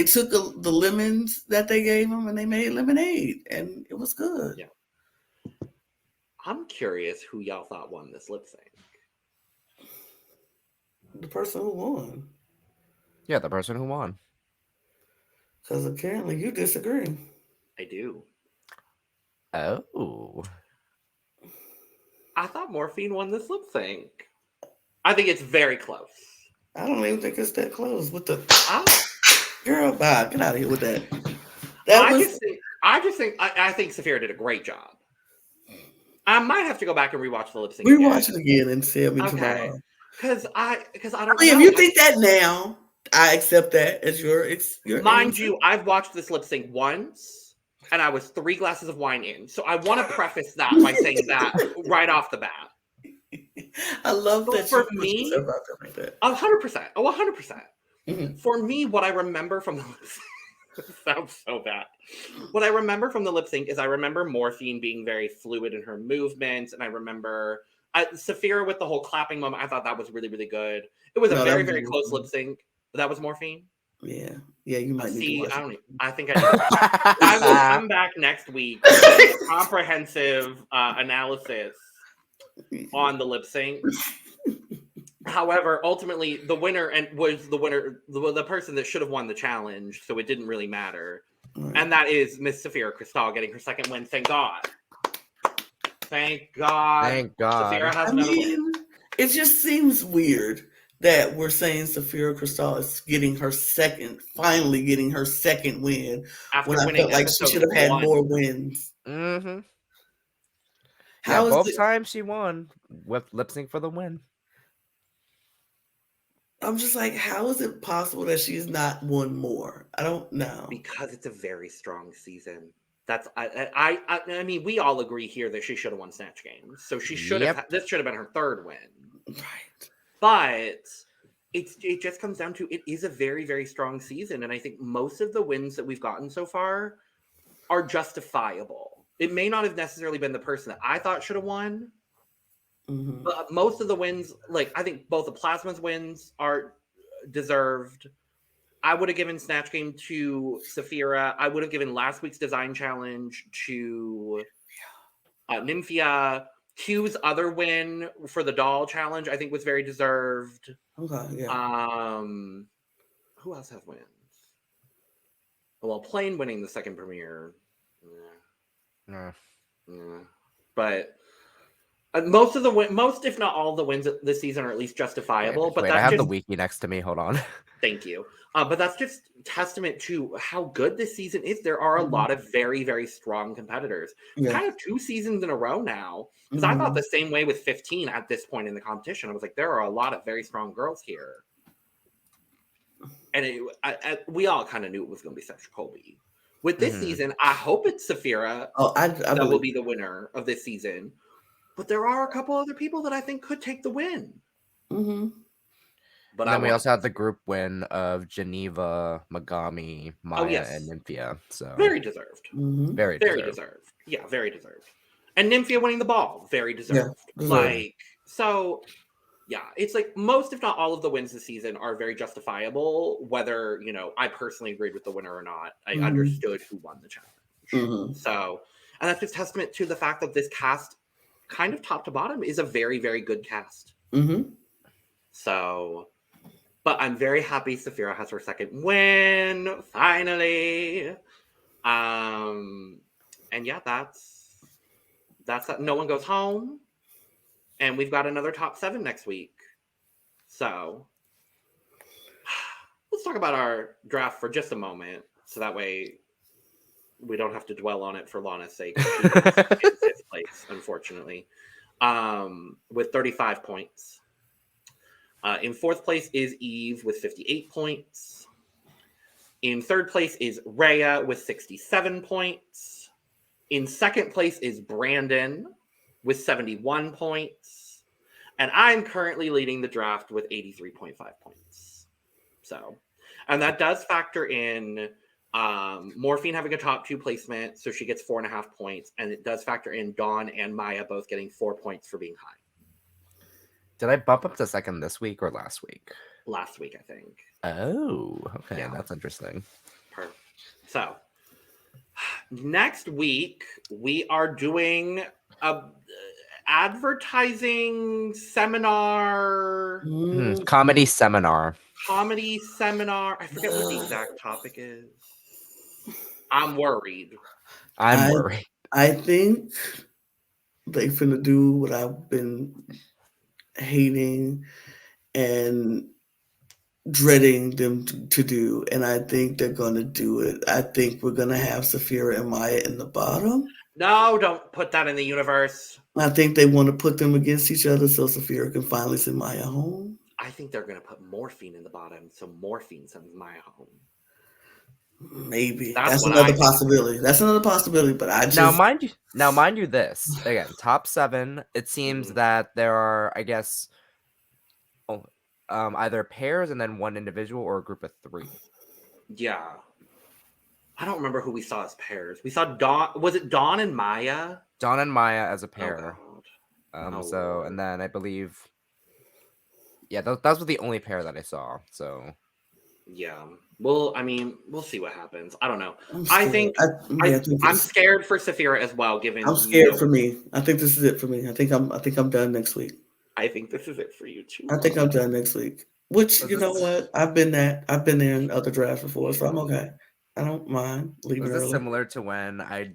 S3: took the lemons that they gave them and they made lemonade, and it was good.
S2: Yeah. I'm curious who y'all thought won this lip sync.
S3: The person who won.
S1: Yeah, the person who won.
S3: Because apparently you disagree.
S2: I do.
S1: Oh.
S2: I thought Morphine won this lip sync. I think it's very close.
S3: I don't even think it's that close. With the girl, bye. Get out of here with that.
S2: I think Sapphira did a great job. I might have to go back and rewatch the lip sync.
S3: Rewatch it again and see me tomorrow.
S2: Because I don't know.
S3: If you think that now, I accept that as your
S2: mind
S3: answer.
S2: you, I've watched this lip sync once. And I was 3 glasses of wine in. So I want to preface that by saying that right off the bat.
S3: I love that.
S2: For me, 100%. Oh, 100%.
S3: Mm-hmm.
S2: For me, what I remember from the lip sync, sounds so bad. What I remember from the lip sync is I remember Morphine being very fluid in her movements. And I remember Sapphira with the whole clapping moment. I thought that was really, really good. It was a very, very close lip sync. That was Morphine?
S3: Yeah, you might need to watch
S2: I think I do. I will come back next week with a comprehensive analysis on the lip sync. However, ultimately, the winner was the person that should have won the challenge, so it didn't really matter. Right. And that is Miss Sapphira Cristal getting her second win. Thank God. Thank God.
S1: Thank God.
S2: Sapphira has another win.
S3: It just seems weird that we're saying Sapphira Cristal is finally getting her second win.
S2: After
S3: when I
S2: winning
S3: felt like she should have had more wins.
S1: Mm-hmm.
S3: Both
S1: times she won with lip sync for the win.
S3: I'm just like, how is it possible that she's not won more? I don't know.
S2: Because it's a very strong season. That's I mean, we all agree here that she should have won Snatch Games. So she should have. This should have been her third win.
S3: Right.
S2: But it just comes down to, it is a very, very strong season. And I think most of the wins that we've gotten so far are justifiable. It may not have necessarily been the person that I thought should have won. Mm-hmm. But most of the wins, like, I think both the Plasma's wins are deserved. I would have given Snatch Game to Sapphira. I would have given last week's Design Challenge to Nymphia. Q's other win for the doll challenge, I think, was very deserved.
S3: Okay, yeah.
S2: Who else has wins? Well, Plain winning the second premiere. Yeah. But Most if not all of the wins this season are at least justifiable. But
S1: Wait,
S2: that's
S1: I have
S2: just,
S1: the wiki next to me. Hold on.
S2: Thank you. But that's just testament to how good this season is. There are a lot of very, very strong competitors.
S3: Yeah.
S2: Kind of 2 seasons in a row now. Because I thought the same way with 15 at this point in the competition. I was like, there are a lot of very strong girls here. And we all kind of knew it was going to be Sasha Colby. With this season, I hope it's Sapphira that will be the winner of this season. But there are a couple other people that I think could take the win. But
S1: then we also had the group win of Geneva, Megami, Mhi'ya, and Nymphia. So
S2: very deserved.
S1: Very
S2: deserved. Yeah, very deserved. And Nymphia winning the ball, very deserved. Yeah, it's like most, if not all of the wins this season are very justifiable, whether, I personally agreed with the winner or not. I understood who won the challenge. So, and that's just testament to the fact that this cast, kind of top to bottom, is a very, very good cast. So, but I'm very happy Sapphira has her second win, finally. And yeah, that's that. No one goes home. And we've got another top 7 next week. So let's talk about our draft for just a moment. So that way we don't have to dwell on it for Lana's sake. She's in 5th place, unfortunately, with 35 points. In 4th place is Eve with 58 points. In 3rd place is Rhea with 67 points. In 2nd place is Brandon with 71 points. And I'm currently leading the draft with 83.5 points. So, and that does factor in Morphine having a top 2 placement, so she gets 4.5 points. And it does factor in Dawn and Mhi'ya both getting 4 points for being high.
S1: Did I bump up to 2nd this week or last week?
S2: Last week, I think.
S1: Oh, okay. That's interesting.
S2: Perfect. So, next week, we are doing a advertising seminar.
S1: Comedy seminar.
S2: I forget what the exact topic is. I'm worried.
S1: I'm worried.
S3: I think they finna do what I've been hating and dreading them to do, and I think they're gonna do it. I think we're gonna have Sapphira and Mhi'ya in the bottom.
S2: No, don't put that in the universe.
S3: I think they want to put them against each other so Sapphira can finally send Mhi'ya home.
S2: I think they're going to put Morphine in the bottom so Morphine sends Mhi'ya home.
S3: Maybe. That's another possibility. That's another possibility, but I just...
S1: Now, mind you this. Again, top 7, it seems that there are, I guess, either pairs and then one individual or a group of 3.
S2: Yeah. I don't remember who we saw as pairs. We saw Dawn. Was it Dawn and Mhi'ya?
S1: Dawn and Mhi'ya as a pair.
S2: Oh,
S1: and then I believe, those were the only pair that I saw. So,
S2: yeah. Well, I mean, we'll see what happens. I don't know. I'm scared for Sapphira as well. I'm
S3: scared for me. I think this is it for me. I think I'm done next week.
S2: I think this is it for you too.
S3: I think I'm done next week. Which, you know what? I've been there in other drafts before, so I'm okay. I don't mind leaving early.
S1: Was this similar to when I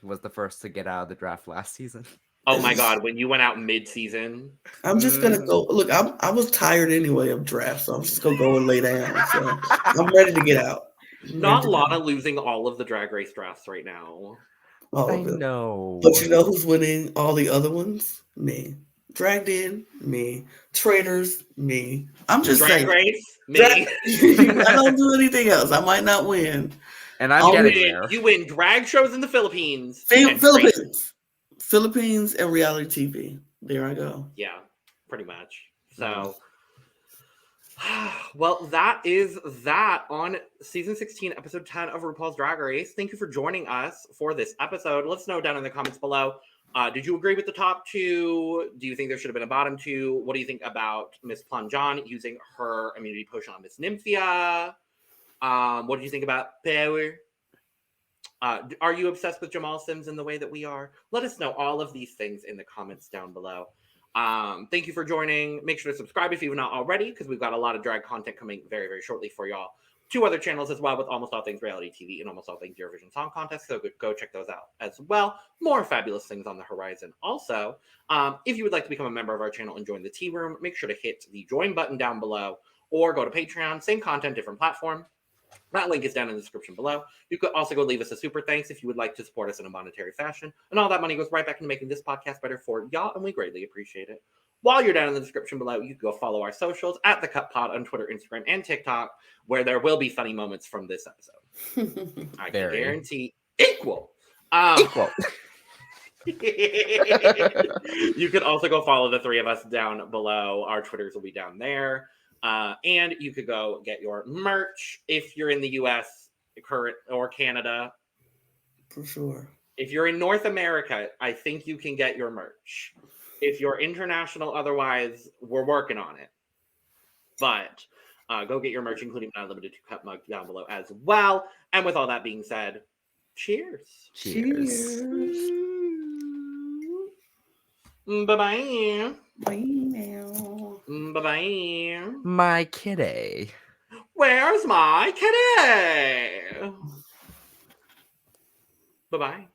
S1: was the first to get out of the draft last season?
S2: Oh my God, when you went out mid-season?
S3: I'm just going to go. Look, I was tired anyway of drafts, so I'm just going to go and lay down. So I'm ready to get out.
S2: Not Lana losing all of the Drag Race drafts right now.
S1: I know.
S3: But you know who's winning all the other ones? Me. Dragged in, me. Traitors, me. I'm just saying.
S2: Drag Race, me.
S3: I don't do anything else. I might not win.
S1: And I'm getting there.
S2: You win drag shows in the Philippines.
S3: Philippines and reality TV. There I go.
S2: Yeah, pretty much. So, well, that is that on season 16, episode 10 of RuPaul's Drag Race. Thank you for joining us for this episode. Let us know down in the comments below. Did you agree with the top 2? Do you think there should have been a bottom 2? What do you think about Miss Plongeon using her immunity potion on Miss Nymphia? What do you think about Power? Are you obsessed with Jamal Sims in the way that we are? Let us know all of these things in the comments down below. Thank you for joining. Make sure to subscribe if you've not already, because we've got a lot of drag content coming very, very shortly for y'all. 2 other channels as well with almost all things reality TV and almost all things Eurovision Song Contest. So go check those out as well. More fabulous things on the horizon. Also, if you would like to become a member of our channel and join the tea room, make sure to hit the join button down below or go to Patreon. Same content, different platform. That link is down in the description below. You could also go leave us a super thanks if you would like to support us in a monetary fashion. And all that money goes right back into making this podcast better for y'all, and we greatly appreciate it. While you're down in the description below, you can go follow our socials at The Cut Pod on Twitter, Instagram, and TikTok, where there will be funny moments from this episode. I can guarantee equal.
S1: Equal.
S2: You can also go follow the 3 of us down below. Our Twitters will be down there. And you could go get your merch if you're in the US or Canada.
S3: For sure.
S2: If you're in North America, I think you can get your merch. If you're international, otherwise, we're working on it. But go get your merch, including my Unlimited 2-cup mug down below as well. And with all that being said, cheers.
S1: Cheers.
S2: Bye-bye.
S3: Bye now.
S2: Bye-bye.
S1: My kitty.
S2: Where's my kitty? Bye-bye.